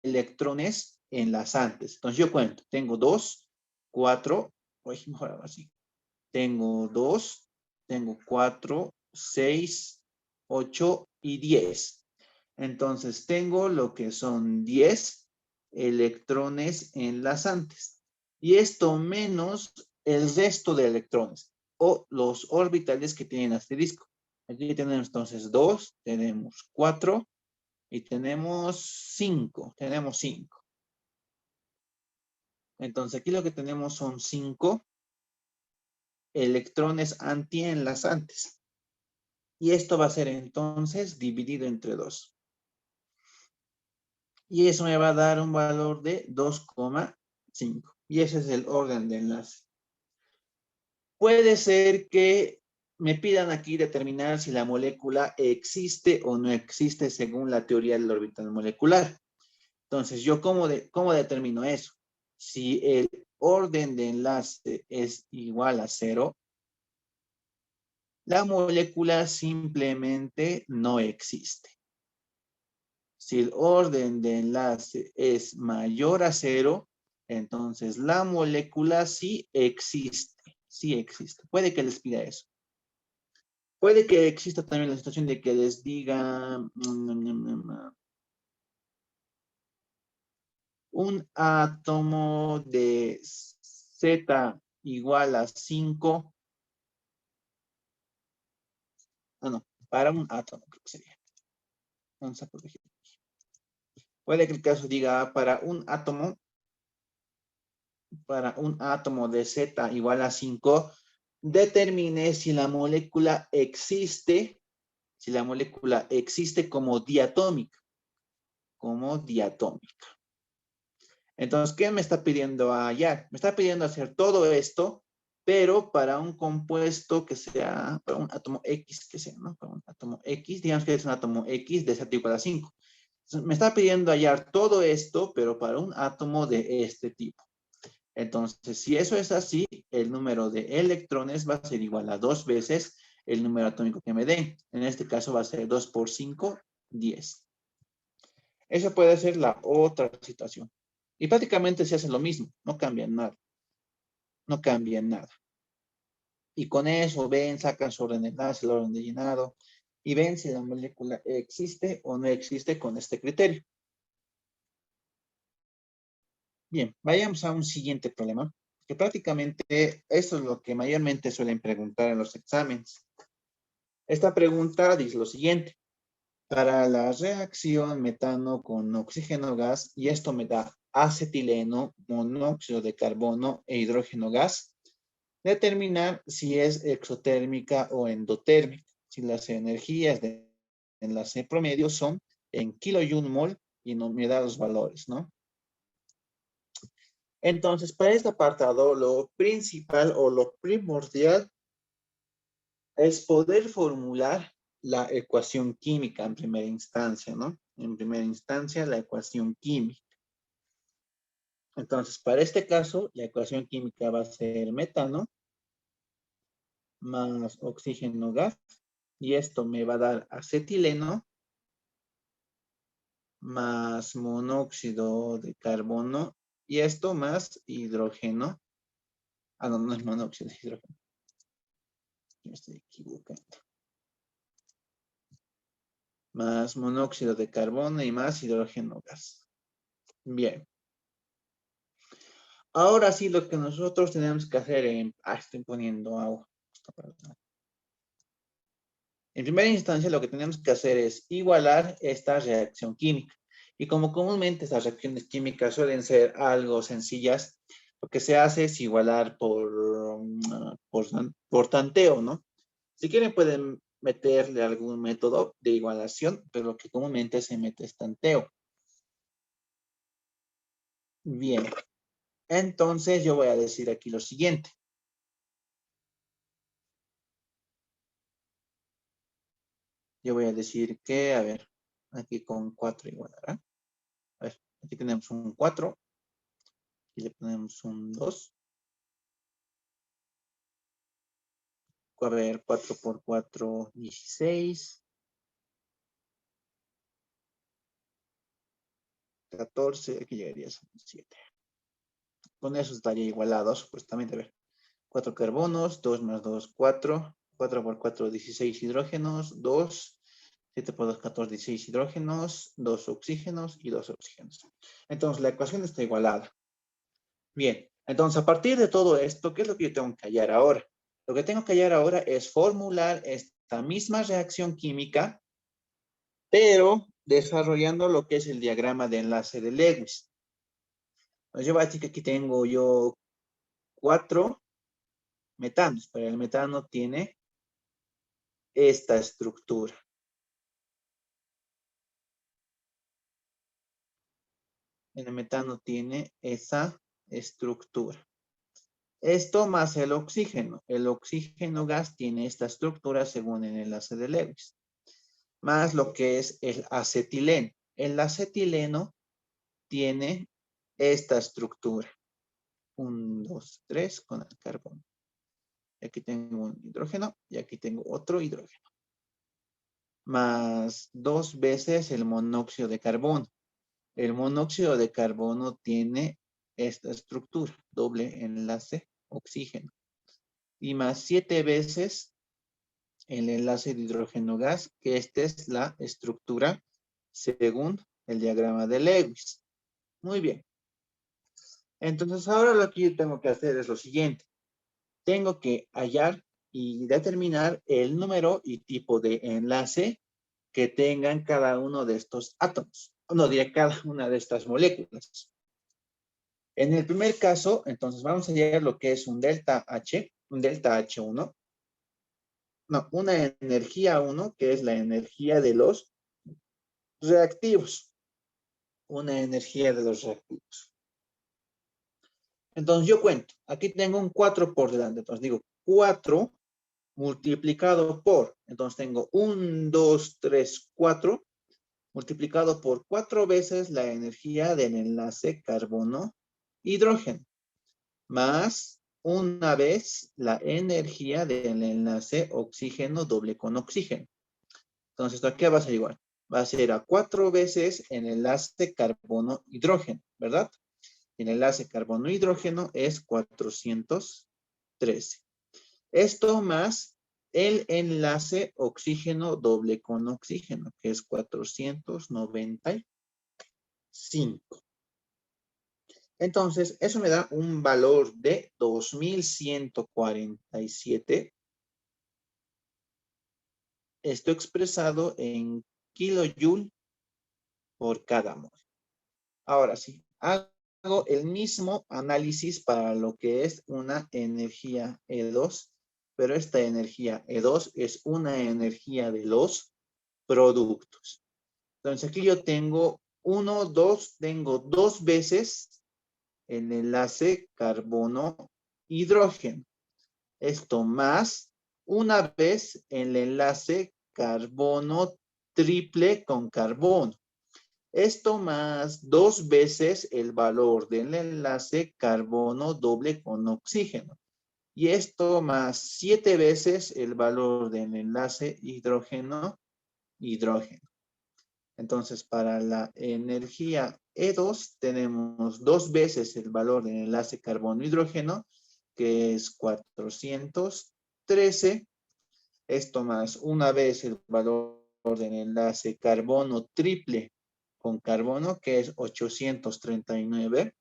Speaker 1: electrones enlazantes. Entonces yo cuento, tengo 2, 4, mejor ahora sí. Tengo 2, tengo 4, 6, 8 y 10. Entonces tengo lo que son 10 electrones enlazantes. Y esto menos el resto de electrones o los orbitales que tienen asterisco. Aquí tenemos entonces 2, tenemos 4 y tenemos 5. Tenemos 5. Entonces aquí lo que tenemos son 5 electrones antienlazantes. Y esto va a ser entonces dividido entre 2. Y eso me va a dar un valor de 2,5. Y ese es el orden de enlace. Puede ser que me pidan aquí determinar si la molécula existe o no existe según la teoría del orbital molecular. Entonces, ¿yo cómo determino eso? Si el orden de enlace es igual a 0, la molécula simplemente no existe. Si el orden de enlace es mayor a 0, entonces la molécula sí existe. Sí existe. Puede que les pida eso. Puede que exista también la situación de que les diga un átomo de Z igual a 5. No, para un átomo creo que sería. Vamos a corregir. Puede que el caso diga para un átomo de Z igual a 5, determine si la molécula existe, como diatómica. Entonces, ¿qué me está pidiendo hallar? Me está pidiendo hacer todo esto, pero para un compuesto que sea, para un átomo X que sea, ¿no? Para un átomo X, digamos que es un átomo X de Z igual a 5. Entonces, me está pidiendo hallar todo esto, pero para un átomo de este tipo. Entonces, si eso es así, el número de electrones va a ser igual a 2 veces el número atómico que me den. En este caso va a ser 2 por 5, 10. Esa puede ser la otra situación. Y prácticamente se hace lo mismo, no cambia nada. No cambia nada. Y con eso ven, sacan su orden de enlace, el orden de llenado, y ven si la molécula existe o no existe con este criterio. Bien, vayamos a un siguiente problema, que prácticamente esto es lo que mayormente suelen preguntar en los exámenes. Esta pregunta dice lo siguiente. Para la reacción metano con oxígeno gas, y esto me da acetileno, monóxido de carbono e hidrógeno gas, determinar si es exotérmica o endotérmica, si las energías de enlace promedio son en kilojoule mol y no me da los valores, ¿no? Entonces, para este apartado, lo principal o lo primordial es poder formular la ecuación química en primera instancia, ¿no? En primera instancia, la ecuación química. Entonces, para este caso, la ecuación química va a ser metano más oxígeno gas, y esto me va a dar acetileno más monóxido de carbono, y esto más hidrógeno. Ah, no, no es monóxido de hidrógeno. Me estoy equivocando. Más monóxido de carbono y más hidrógeno gas. Bien. Ahora sí, lo que nosotros tenemos que hacer estoy poniendo agua. En primera instancia, lo que tenemos que hacer es igualar esta reacción química. Y como comúnmente estas reacciones químicas suelen ser algo sencillas, lo que se hace es igualar por tanteo, ¿no? Si quieren pueden meterle algún método de igualación, pero lo que comúnmente se mete es tanteo. Bien, entonces yo voy a decir aquí lo siguiente. Yo voy a decir que, a ver, aquí con 4 igualará. A ver, aquí tenemos un 4 y le ponemos un 2. A ver, 4 por 4, 16. 14, aquí llegaría a 7. Con eso estaría igualado, supuestamente. A ver, 4 carbonos, 2 más 2, 4. 4 por 4, 16 hidrógenos, 2. 7 por 2, 14, 16 hidrógenos, 2 oxígenos y 2 oxígenos. Entonces, la ecuación está igualada. Bien, entonces a partir de todo esto, ¿qué es lo que yo tengo que hallar ahora? Lo que tengo que hallar ahora es formular esta misma reacción química, pero desarrollando lo que es el diagrama de enlace de Lewis. Entonces yo voy a decir que aquí tengo yo 4 metanos, pero el metano tiene esta estructura. El metano tiene esa estructura. Esto más el oxígeno. El oxígeno gas tiene esta estructura según el enlace de Lewis. Más lo que es el acetileno. El acetileno tiene esta estructura. 1, 2, 3 con el carbono. Y aquí tengo un hidrógeno y aquí tengo otro hidrógeno. Más 2 veces el monóxido de carbono. El monóxido de carbono tiene esta estructura, doble enlace oxígeno. Y más 7 veces el enlace de hidrógeno gas, que esta es la estructura según el diagrama de Lewis. Muy bien. Entonces ahora lo que yo tengo que hacer es lo siguiente. Tengo que hallar y determinar el número y tipo de enlace que tengan cada uno de estos átomos. No, diré cada una de estas moléculas. En el primer caso, entonces vamos a hallar lo que es un delta H, un delta H1. No, una energía 1, que es la energía de los reactivos. Una energía de los reactivos. Entonces yo cuento. Aquí tengo un 4 por delante. Entonces digo 4 multiplicado por. Entonces tengo 1, 2, 3, 4 multiplicado por 4 veces la energía del enlace carbono-hidrógeno. Más una vez la energía del enlace oxígeno doble con oxígeno. Entonces, esto aquí va a ser igual. Va a ser a 4 veces el enlace carbono-hidrógeno, ¿verdad? El enlace carbono-hidrógeno es 413. Esto más el enlace oxígeno doble con oxígeno, que es 495. Entonces, eso me da un valor de 2147. Esto expresado en kilojoule por cada mol. Ahora sí, hago el mismo análisis para lo que es una energía E2, pero esta energía E2 es una energía de los productos. Entonces aquí yo tengo 1, 2, tengo 2 veces el enlace carbono-hidrógeno. Esto más una vez el enlace carbono triple con carbono. Esto más 2 veces el valor del enlace carbono doble con oxígeno. Y esto más 7 veces el valor del enlace hidrógeno-hidrógeno. Entonces, para la energía E2 tenemos 2 veces el valor del enlace carbono-hidrógeno, que es 413. Esto más una vez el valor del enlace carbono triple con carbono, que es 839.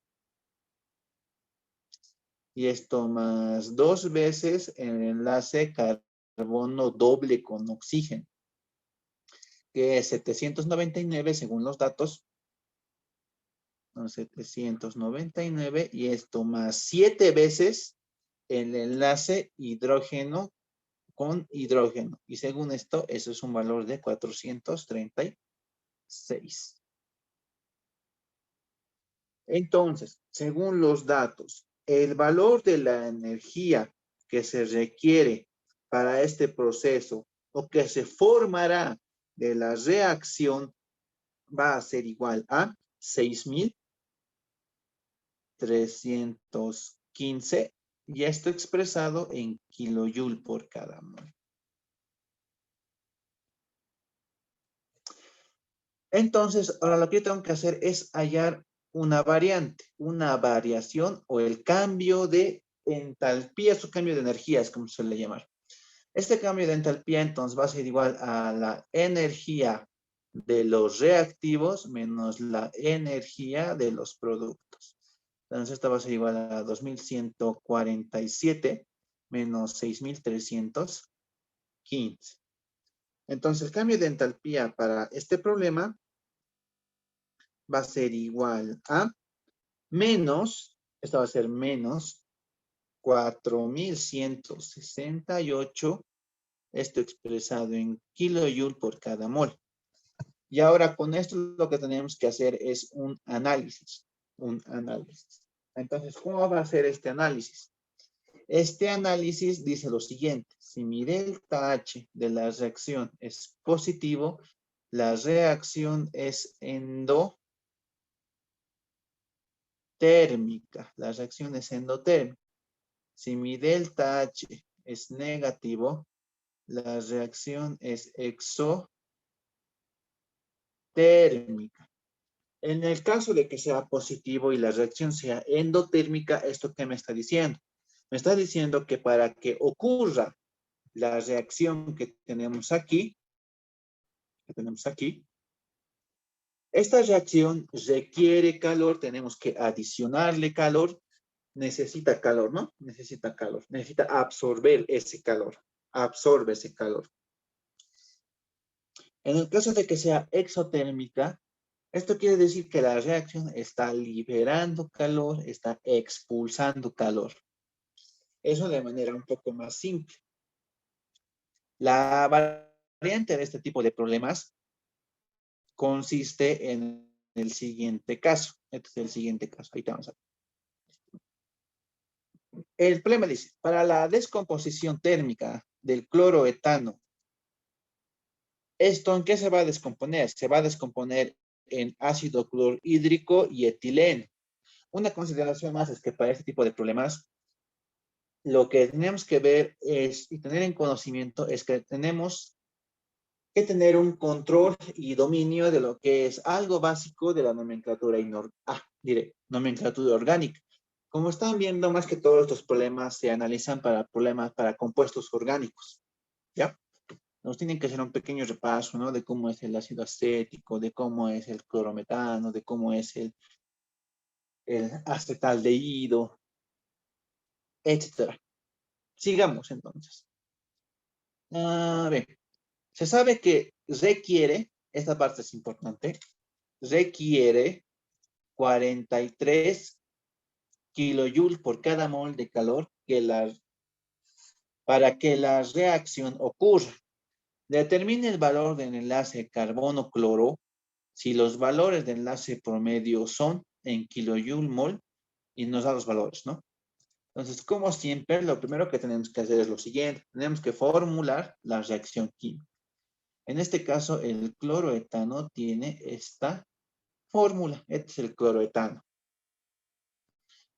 Speaker 1: Y esto más 2 veces el enlace carbono doble con oxígeno, que es 799 según los datos. 799 y esto más 7 veces el enlace hidrógeno con hidrógeno. Y según esto, eso es un valor de 436. Entonces, según los datos, el valor de la energía que se requiere para este proceso o que se formará de la reacción va a ser igual a 6.315 y esto expresado en kilojoule por cada mol. Entonces, ahora lo que yo tengo que hacer es hallar una variante, una variación o el cambio de entalpía, su cambio de energía es como se suele llamar. Este cambio de entalpía entonces va a ser igual a la energía de los reactivos menos la energía de los productos. Entonces esta va a ser igual a 2147 menos 6315. Entonces el cambio de entalpía para este problema va a ser igual a menos, esto va a ser menos 4168 Esto expresado en kilojoule por cada mol. Y ahora con esto lo que tenemos que hacer es un análisis. Un análisis. Entonces, ¿cómo va a ser este análisis? Este análisis dice lo siguiente. Si mi delta H de la reacción es positivo, la reacción es endotérmica. La reacción es endotérmica. Si mi delta H es negativo, la reacción es exotérmica. En el caso de que sea positivo y la reacción sea endotérmica, ¿esto qué me está diciendo? Me está diciendo que para que ocurra la reacción que tenemos aquí, esta reacción requiere calor, tenemos que adicionarle calor, necesita calor, ¿no? Necesita calor, necesita absorber ese calor, absorbe ese calor. En el caso de que sea exotérmica, esto quiere decir que la reacción está liberando calor, está expulsando calor. Eso de manera un poco más simple. La variante de este tipo de problemas consiste en el siguiente caso. Este es el siguiente caso. Ahí vamos a ver. El problema dice, para la descomposición térmica del cloroetano, ¿esto en qué se va a descomponer? Se va a descomponer en ácido clorhídrico y etileno. Una consideración más es que para este tipo de problemas, lo que tenemos que ver es, y tener en conocimiento, es que tenemos que tener un control y dominio de lo que es algo básico de la nomenclatura nomenclatura orgánica. Como están viendo, más que todos estos problemas se analizan para problemas para compuestos orgánicos, ¿ya? Nos tienen que hacer un pequeño repaso, ¿no? De cómo es el ácido acético, de cómo es el clorometano, de cómo es el acetaldehído, etcétera. Sigamos entonces. A ver, se sabe que requiere, esta parte es importante, requiere 43 kilojoules por cada mol de calor para que la reacción ocurra. Determine el valor del enlace carbono-cloro si los valores de enlace promedio son en kilojoule mol y nos da los valores, ¿no? Entonces, como siempre, lo primero que tenemos que hacer es lo siguiente. Tenemos que formular la reacción química. En este caso, el cloroetano tiene esta fórmula. Este es el cloroetano.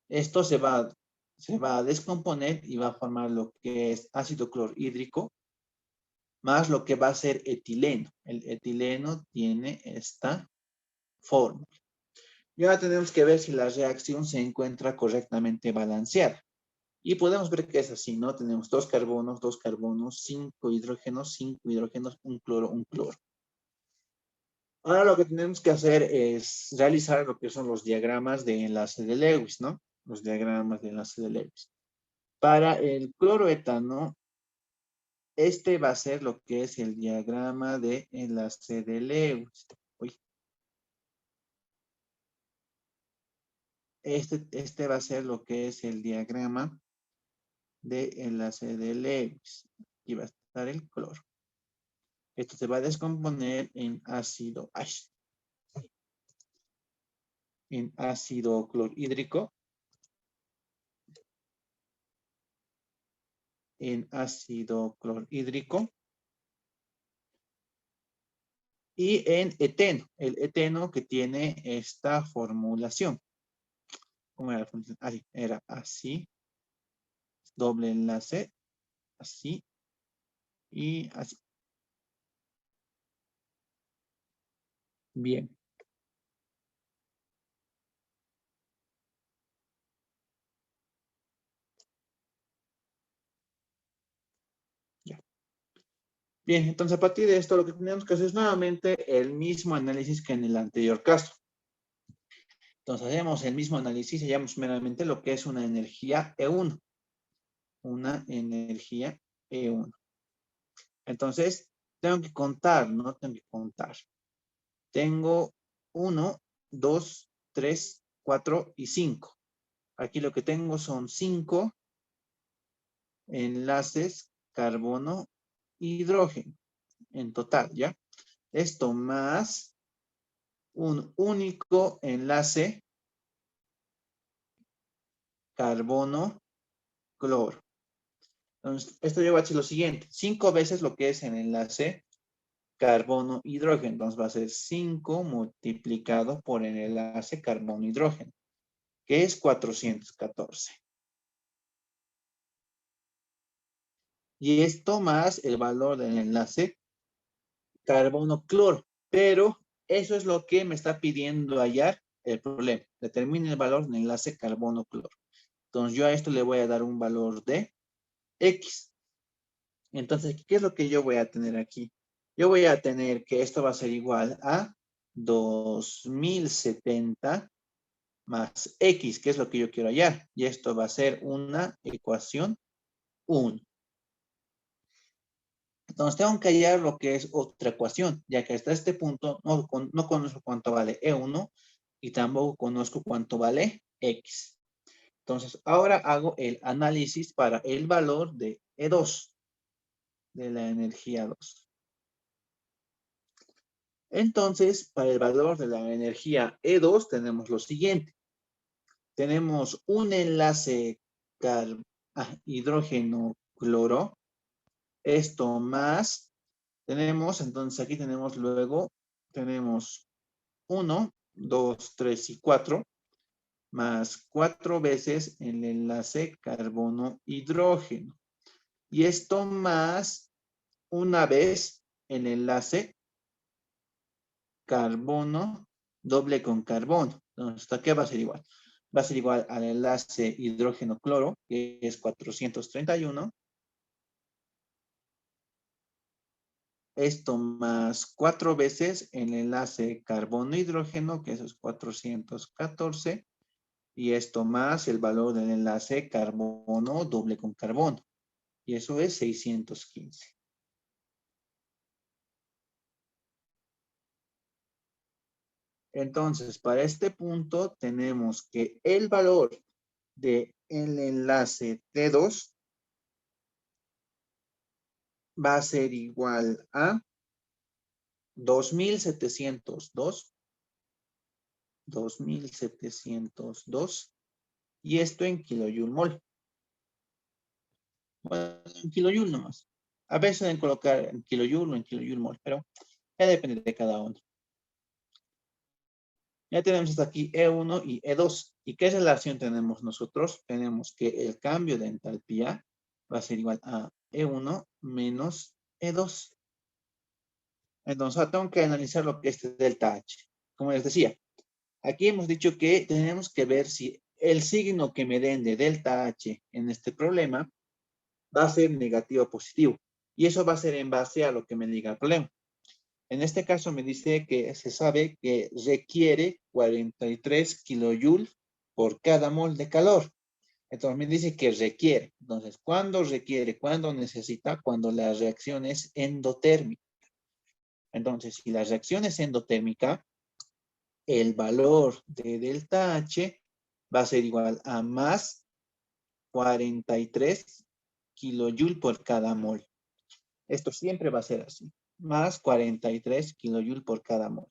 Speaker 1: Esto se va a descomponer y va a formar lo que es ácido clorhídrico más lo que va a ser etileno. El etileno tiene esta fórmula. Y ahora tenemos que ver si la reacción se encuentra correctamente balanceada. Y podemos ver que es así, ¿no? Tenemos dos carbonos, 5 hidrógenos, un cloro, un cloro. Ahora lo que tenemos que hacer es realizar lo que son los diagramas de enlace de Lewis, ¿no? Los diagramas de enlace de Lewis. Para el cloroetano, este va a ser lo que es el diagrama de enlace de Lewis. Uy. Este va a ser lo que es el diagrama de enlace de Lewis. Aquí va a estar el cloro. Esto se va a descomponer en ácido clorhídrico, y en eteno. El eteno que tiene esta formulación. ¿Cómo era la función? Así, era así, doble enlace, así y así. Bien. Ya. Bien, entonces a partir de esto lo que tenemos que hacer es nuevamente el mismo análisis que en el anterior caso. Entonces hacemos el mismo análisis y hallamos meramente lo que es una energía E1. Una energía E1. Entonces, tengo que contar, ¿no? Tengo que contar. Tengo 1, 2, 3, 4 y 5. Aquí lo que tengo son 5 enlaces carbono hidrógeno en total, ¿ya? Esto más un único enlace carbono-cloro. Entonces, esto lleva a decir lo siguiente, 5 veces lo que es el enlace carbono-hidrógeno. Entonces va a ser 5 multiplicado por el enlace carbono-hidrógeno, que es 414. Y esto más el valor del enlace carbono-cloro. Pero eso es lo que me está pidiendo hallar el problema. Determine el valor del enlace carbono-cloro. Entonces yo a esto le voy a dar un valor de X. Entonces, ¿qué es lo que yo voy a tener aquí? Yo voy a tener que esto va a ser igual a 2070 más X, que es lo que yo quiero hallar. Y esto va a ser una ecuación 1. Entonces, tengo que hallar lo que es otra ecuación, ya que hasta este punto no conozco cuánto vale E1 y tampoco conozco cuánto vale X. Entonces, ahora hago el análisis para el valor de E2, de la energía 2. Entonces, para el valor de la energía E2 tenemos lo siguiente. Tenemos un enlace hidrógeno-cloro. Esto más, entonces aquí tenemos luego, tenemos 1, 2, 3 y 4, más 4 veces el enlace carbono-hidrógeno. Y esto más una vez el enlace carbono doble con carbono. Entonces, ¿hasta qué va a ser igual? Va a ser igual al enlace hidrógeno-cloro, que es 431. Esto más 4 veces el enlace carbono-hidrógeno, que eso es 414. Y esto más el valor del enlace carbono doble con carbono. Y eso es 615. Entonces, para este punto tenemos que el valor del enlace T2 va a ser igual a 2702 y esto en kilojoule mol. Bueno, en kilojoule nomás. A veces deben colocar en kilojoule o en kilojoule mol, pero ya depende de cada uno. Ya tenemos hasta aquí E1 y E2. ¿Y qué relación tenemos nosotros? Tenemos que el cambio de entalpía va a ser igual a E1 menos E2. Entonces, tengo que analizar lo que es delta H. Como les decía, aquí hemos dicho que tenemos que ver si el signo que me den de delta H en este problema va a ser negativo o positivo. Y eso va a ser en base a lo que me diga el problema. En este caso me dice que se sabe que requiere 43 kilojoules por cada mol de calor. Entonces me dice que requiere. Entonces, ¿cuándo requiere? ¿Cuándo necesita? Cuando la reacción es endotérmica. Entonces, si la reacción es endotérmica, el valor de delta H va a ser igual a más 43 kilojoules por cada mol. Esto siempre va a ser así. Más 43 kilojoules por cada mol.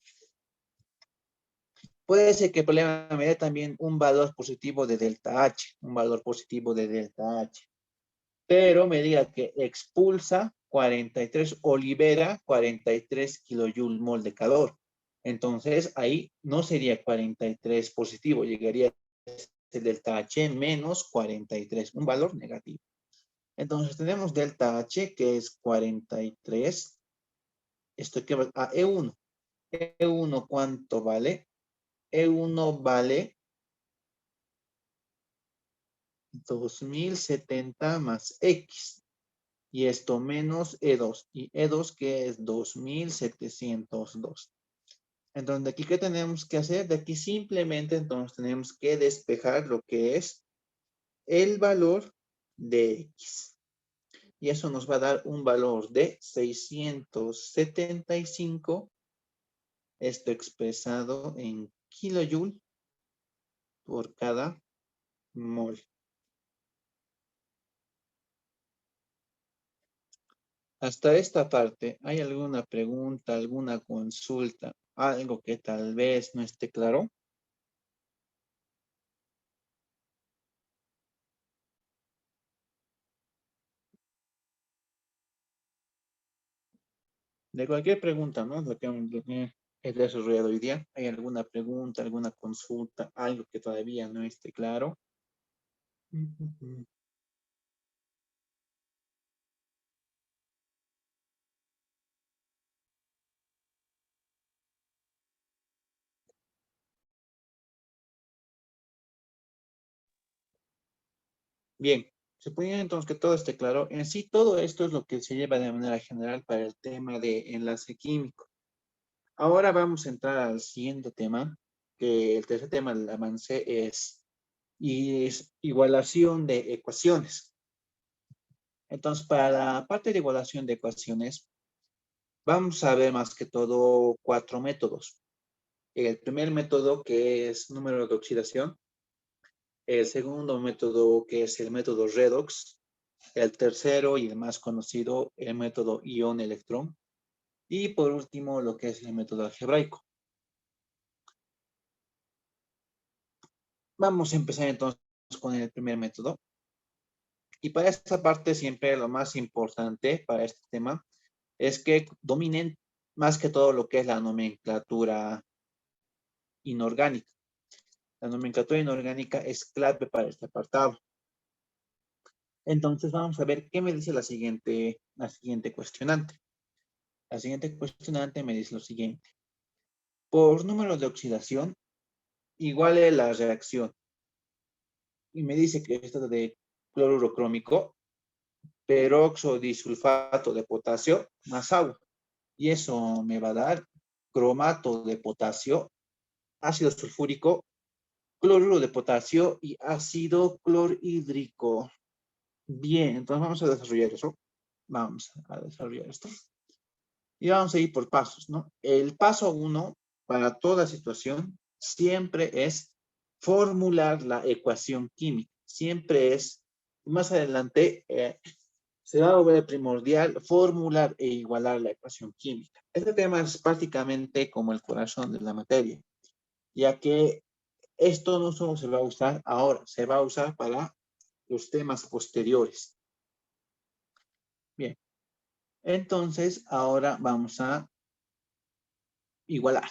Speaker 1: Puede ser que el problema me dé también un valor positivo de delta H. Un valor positivo de delta H. Pero me diga que expulsa 43 o libera 43 kilojoules mol de calor. Entonces, ahí no sería 43 positivo, llegaría a delta H menos 43, un valor negativo. Entonces, tenemos delta H, que es 43. Esto que va a E1. E1, ¿cuánto vale? E1 vale 2070 más X. Y esto menos E2. Y E2 que es 2702. Entonces, de aquí, ¿qué tenemos que hacer? De aquí simplemente, entonces, tenemos que despejar lo que es el valor de X. Y eso nos va a dar un valor de 675. Esto expresado en kilojoule por cada mol. Hasta esta parte, ¿hay alguna pregunta, alguna consulta, algo que tal vez no esté claro? De cualquier pregunta, ¿no? Lo que he desarrollado hoy día. ¿Hay alguna pregunta, alguna consulta, algo que todavía no esté claro? Ujú. Bien, se puede entonces que todo esté claro. En sí, todo esto es lo que se lleva de manera general para el tema de enlace químico. Ahora vamos a entrar al siguiente tema, que el tercer tema del avance es igualación de ecuaciones. Entonces, para la parte de igualación de ecuaciones, vamos a ver más que todo cuatro métodos. El primer método, que es número de oxidación. El segundo método, que es el método redox. El tercero y el más conocido, el método ion-electrón. Y por último, lo que es el método algebraico. Vamos a empezar entonces con el primer método. Y para esta parte siempre lo más importante para este tema es que dominen más que todo lo que es la nomenclatura inorgánica. La nomenclatura inorgánica es clave para este apartado. Entonces vamos a ver qué me dice la siguiente cuestionante. La siguiente cuestionante me dice lo siguiente. Por número de oxidación, iguale la reacción. Y me dice que esto de cloruro crómico, peróxido disulfato de potasio más agua. Y eso me va a dar cromato de potasio, ácido sulfúrico, cloruro de potasio y ácido clorhídrico. Bien, entonces vamos a desarrollar eso. Vamos a desarrollar esto. Y vamos a ir por pasos, ¿no? El paso uno para toda situación siempre es formular la ecuación química. Siempre es, más adelante, se va a volver primordial formular e igualar la ecuación química. Este tema es prácticamente como el corazón de la materia, ya que esto no solo se va a usar ahora, se va a usar para los temas posteriores. Bien, entonces ahora vamos a igualar.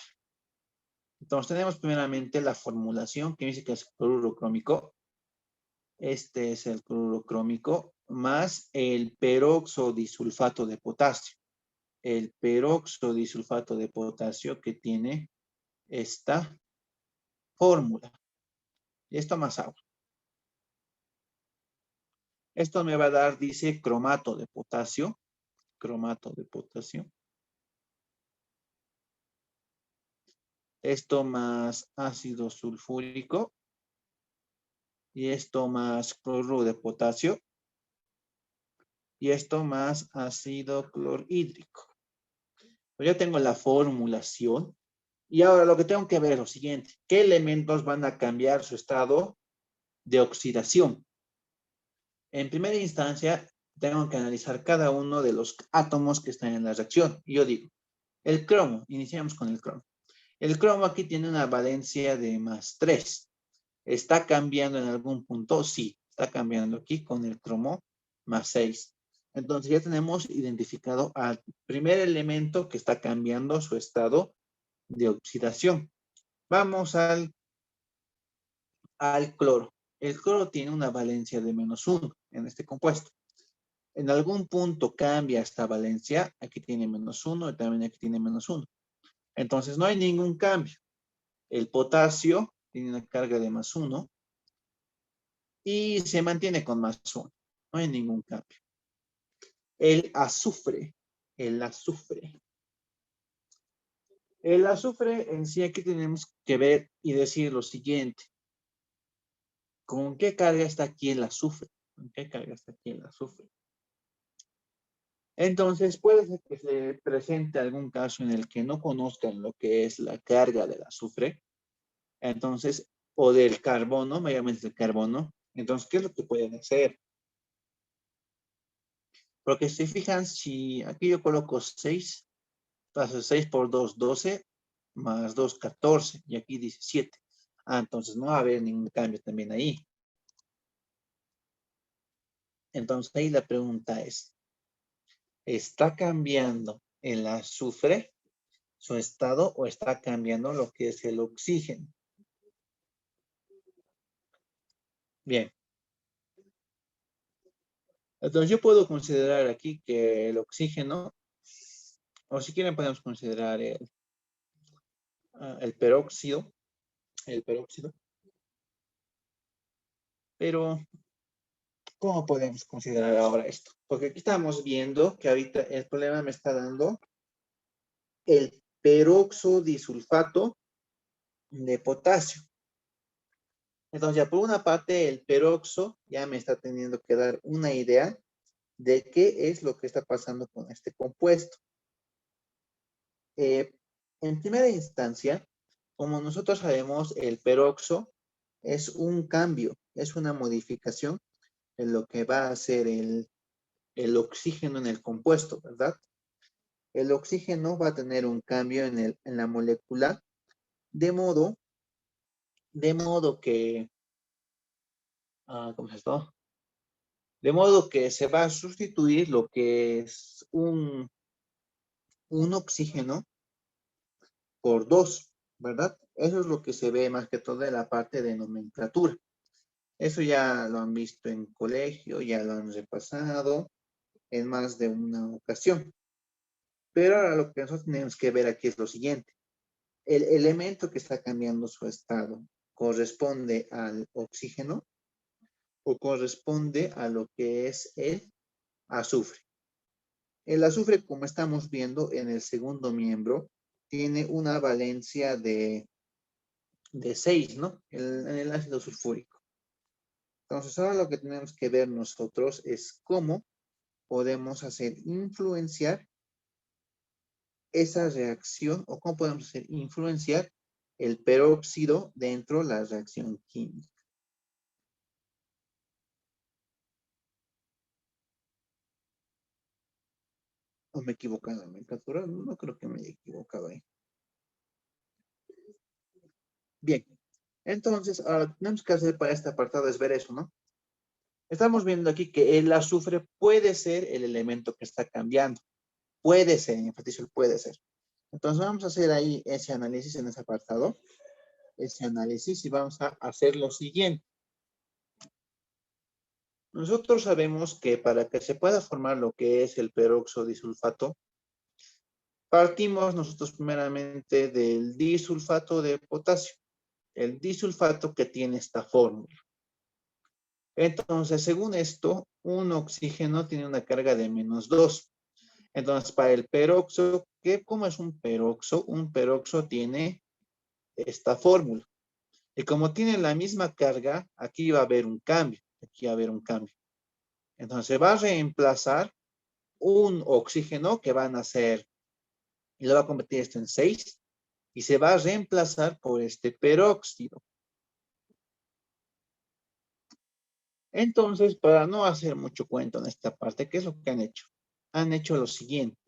Speaker 1: Entonces tenemos primeramente la formulación que dice que es cloruro crómico. Este es el cloruro crómico más el peróxido disulfato de potasio. El peróxido disulfato de potasio que tiene esta fórmula. Y esto más agua. Esto me va a dar, dice, cromato de potasio. Cromato de potasio. Esto más ácido sulfúrico. Y esto más cloruro de potasio. Y esto más ácido clorhídrico. Pues ya tengo la formulación. Y ahora lo que tengo que ver es lo siguiente. ¿Qué elementos van a cambiar su estado de oxidación? En primera instancia, tengo que analizar cada uno de los átomos que están en la reacción. Y yo digo, el cromo, iniciamos con el cromo. El cromo aquí tiene una valencia de +3. ¿Está cambiando en algún punto? Sí, está cambiando aquí con el cromo +6. Entonces ya tenemos identificado al primer elemento que está cambiando su estado de oxidación. Vamos al cloro. El cloro tiene una valencia de -1 en este compuesto. En algún punto cambia esta valencia. Aquí tiene -1 y también aquí tiene -1. Entonces no hay ningún cambio. El potasio tiene una carga de +1 y se mantiene con +1. No hay ningún cambio. El azufre. El azufre. El azufre en sí aquí tenemos que ver y decir lo siguiente. ¿Con qué carga está aquí el azufre? ¿Con qué carga está aquí el azufre? Entonces puede ser que se presente algún caso en el que no conozcan lo que es la carga del azufre. Entonces, o del carbono, mayormente del carbono. Entonces, ¿qué es lo que pueden hacer? Porque si fijan, si aquí yo coloco 6, entonces 6 por 2, 12, más 2, 14, y aquí dice 7. Ah, entonces no va a haber ningún cambio también ahí. Entonces ahí la pregunta es, ¿está cambiando el azufre su estado o está cambiando lo que es el oxígeno? Bien. Entonces yo puedo considerar aquí que el oxígeno, o si quieren podemos considerar el peróxido, pero ¿cómo podemos considerar ahora esto? Porque aquí estamos viendo que ahorita el problema me está dando el peróxido disulfato de potasio. Entonces ya por una parte el peróxido ya me está teniendo que dar una idea de qué es lo que está pasando con este compuesto. En primera instancia, como nosotros sabemos, el peróxido es un cambio, es una modificación en lo que va a hacer el oxígeno en el compuesto, ¿verdad? El oxígeno va a tener un cambio en la molécula, de modo, que, ¿cómo se llama? De modo que se va a sustituir lo que es un oxígeno por dos, ¿verdad? Eso es lo que se ve más que todo en la parte de nomenclatura. Eso ya lo han visto en colegio, ya lo han repasado en más de una ocasión. Pero ahora lo que nosotros tenemos que ver aquí es lo siguiente. El elemento que está cambiando su estado corresponde al oxígeno o corresponde a lo que es el azufre. El azufre, como estamos viendo en el segundo miembro, tiene una valencia de 6, ¿no? En el ácido sulfúrico. Entonces, ahora lo que tenemos que ver nosotros es cómo podemos hacer influenciar esa reacción o cómo podemos hacer influenciar el peróxido dentro de la reacción química. ¿O me he equivocado en nomenclatura? No creo que me haya equivocado ahí. Bien. Entonces, ahora lo que tenemos que hacer para este apartado es ver eso, ¿no? Estamos viendo aquí que el azufre puede ser el elemento que está cambiando. Puede ser, enfatizo el puede ser. Entonces vamos a hacer ahí ese análisis en ese apartado. Ese análisis y vamos a hacer lo siguiente. Nosotros sabemos que para que se pueda formar lo que es el peróxido disulfato, partimos nosotros primeramente del disulfato de potasio. El disulfato que tiene esta fórmula. Entonces, según esto, un oxígeno tiene una carga de -2. Entonces, para el peróxido, ¿cómo es un peróxido? Un peróxido tiene esta fórmula. Y como tiene la misma carga, aquí va a haber un cambio. Aquí va a haber un cambio. Entonces, va a reemplazar un oxígeno que van a ser, y lo va a convertir esto en 6, y se va a reemplazar por este peróxido. Entonces, para no hacer mucho cuento en esta parte, ¿qué es lo que han hecho? Han hecho lo siguiente.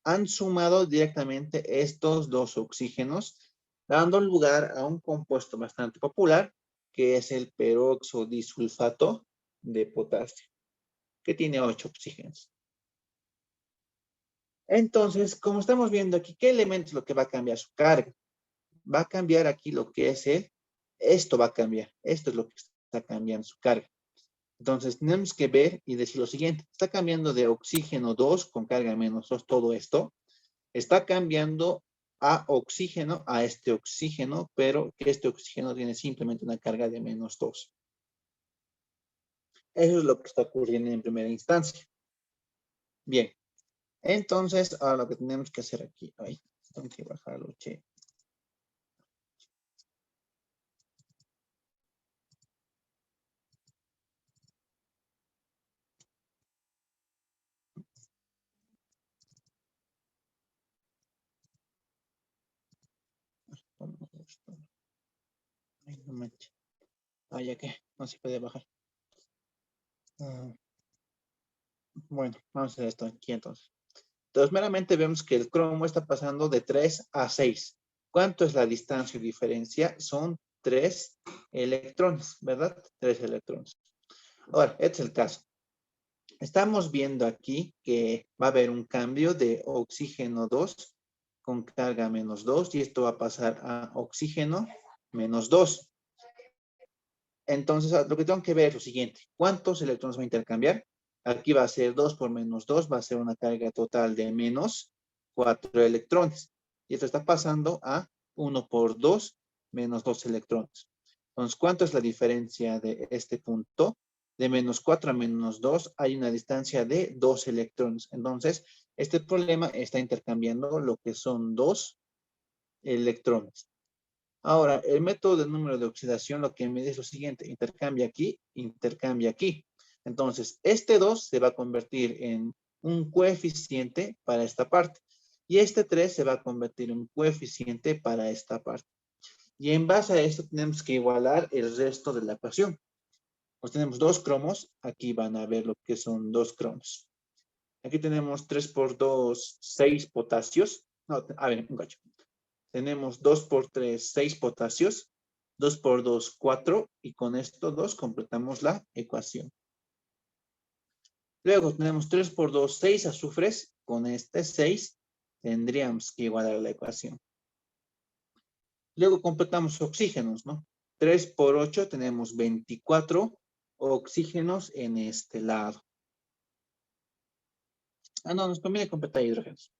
Speaker 1: Han sumado directamente estos dos oxígenos, dando lugar a un compuesto bastante popular, que es el peróxido disulfato de potasio, que tiene 8 oxígenos. Entonces, como estamos viendo aquí, ¿qué elemento es lo que va a cambiar su carga? Va a cambiar aquí lo que es esto va a cambiar. Esto es lo que está cambiando su carga. Entonces, tenemos que ver y decir lo siguiente. Está cambiando de oxígeno 2 con carga -2, todo esto. Está cambiando a oxígeno, a este oxígeno, pero que este oxígeno tiene simplemente una carga de -2. Eso es lo que está ocurriendo en primera instancia. Bien. Entonces, ahora lo que tenemos que hacer aquí. Ay, tengo que bajarlo, che. Ay, no manches. Ah, ya que no se puede bajar. Ah, Bueno, vamos a hacer esto aquí entonces. Entonces, meramente vemos que el cromo está pasando de 3 a 6. ¿Cuánto es la distancia o diferencia? Son 3 electrones, ¿verdad? 3 electrones. Ahora, este es el caso. Estamos viendo aquí que va a haber un cambio de oxígeno 2 con carga menos 2 y esto va a pasar a oxígeno menos 2. Entonces, lo que tengo que ver es lo siguiente. ¿Cuántos electrones va a intercambiar? Aquí va a ser 2 por menos 2, va a ser una carga total de menos 4 electrones. Y esto está pasando a 1 por 2 menos 2 electrones. Entonces, ¿cuánto es la diferencia de este punto? De menos 4 a menos 2 hay una distancia de 2 electrones. Entonces, este problema está intercambiando lo que son 2 electrones. Ahora, el método de número de oxidación lo que me dice es lo siguiente, intercambia aquí, intercambia aquí. Entonces, este 2 se va a convertir en un coeficiente para esta parte y este 3 se va a convertir en un coeficiente para esta parte. Y en base a esto tenemos que igualar el resto de la ecuación. Pues tenemos dos cromos, aquí van a ver lo que son dos cromos. Aquí tenemos 3 por 2, 6 potasios. No, a ver, un cacho. Tenemos 2 por 3, 6 potasios, 2 por 2, 4, y con esto 2 completamos la ecuación. Luego tenemos 3 por 2, 6 azufres, con este 6 tendríamos que igualar la ecuación. Luego completamos oxígenos, ¿no? 3 por 8 tenemos 24 oxígenos en este lado. Ah, no, nos conviene completar hidrógenos.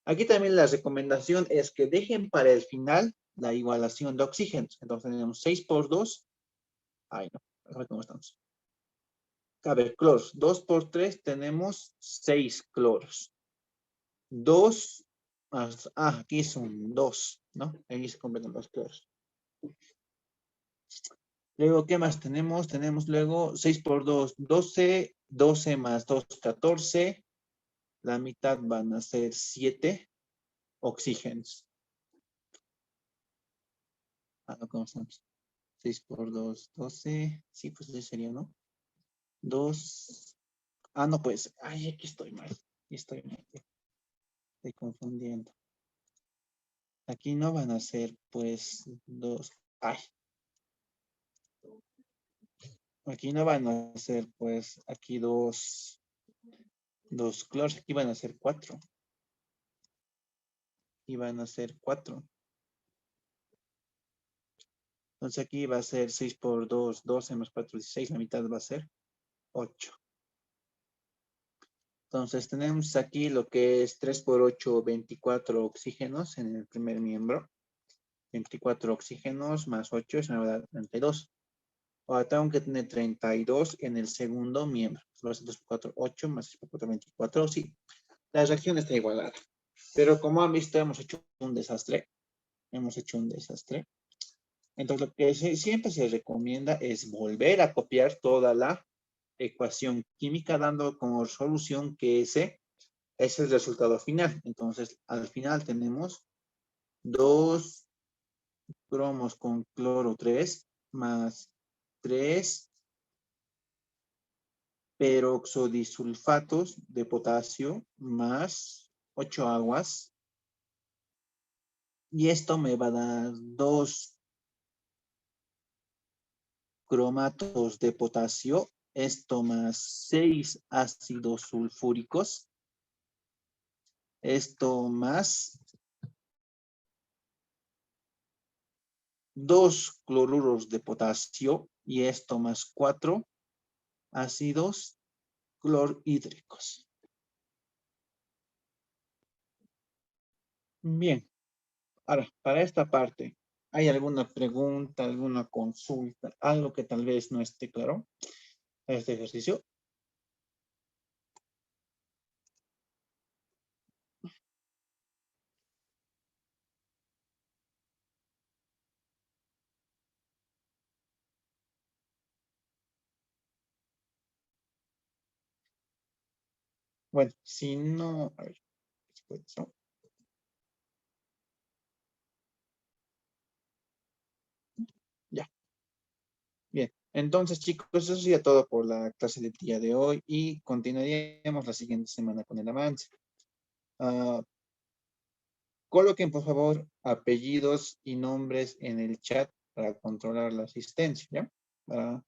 Speaker 1: Aquí también la recomendación es que dejen para el final la igualación de oxígenos. Entonces tenemos 6 por 2. Ay, no, a ver cómo estamos. A ver, cloros. 2 por 3 tenemos 6 cloros. 2 más, aquí son 2, ¿no? Ahí se completan los cloros. Luego, ¿qué más tenemos? Tenemos luego 6 por 2, 12. 12 más 2, 14. La mitad van a ser 7 oxígenos. Ah, no, ¿cómo estamos? 6 por 2, 12. Sí, pues ese sería, ¿no? 2. Ah, no, pues. Ay, aquí estoy mal. Aquí estoy mal. Estoy confundiendo. Aquí no van a ser, pues, 2. Ay. Aquí no van a ser, pues, aquí 2. 2 cloros. Aquí van a ser 4. Y van a ser 4. Entonces aquí va a ser 6 por 2, 12 más 4, 16. La mitad va a ser 8. Entonces tenemos aquí lo que es 3 por 8, 24 oxígenos en el primer miembro. 24 oxígenos más 8 es una verdad 32. Ahora tengo que tener 32 en el segundo miembro. 2 por 4, 8 más 6 por 4, 24. Sí, la reacción está igualada. Pero como han visto, hemos hecho un desastre. Hemos hecho un desastre. Entonces, lo que siempre se recomienda es volver a copiar toda la ecuación química, dando como solución que ese es el resultado final. Entonces, al final tenemos 2 cromos con cloro 3 más 3 peroxodisulfatos de potasio más 8 aguas. Y esto me va a dar 2 cromatos de potasio. Esto más 6 ácidos sulfúricos. Esto más 2 cloruros de potasio. Y esto más 4 ácidos clorhídricos. Bien. Ahora, para esta parte, ¿hay alguna pregunta, alguna consulta, algo que tal vez no esté claro en este ejercicio? Bueno, si no, a ver, después, ¿no? Ya, bien. Entonces, chicos, eso sería todo por la clase del día de hoy y continuaríamos la siguiente semana con el avance. Ah, coloquen, por favor, apellidos y nombres en el chat para controlar la asistencia, ¿ya? Para,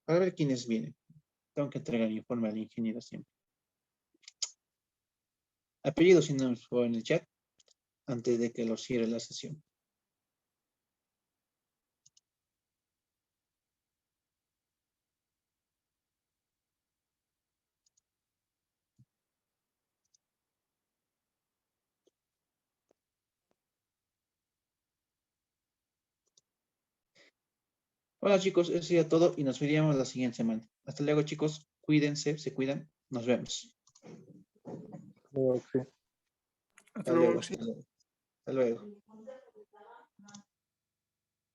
Speaker 1: para ver quiénes vienen. Tengo que entregar el informe al ingeniero siempre. Apellidos y nombres, por favor, en el chat antes de que lo cierre la sesión. Hola, chicos, eso sería todo y nos veríamos la siguiente semana. Hasta luego, chicos. Cuídense, se cuidan. Nos vemos.
Speaker 2: Creo que sí.
Speaker 3: Hasta
Speaker 1: Hasta
Speaker 3: luego,
Speaker 1: luego.
Speaker 3: Alexis.
Speaker 1: Hasta luego.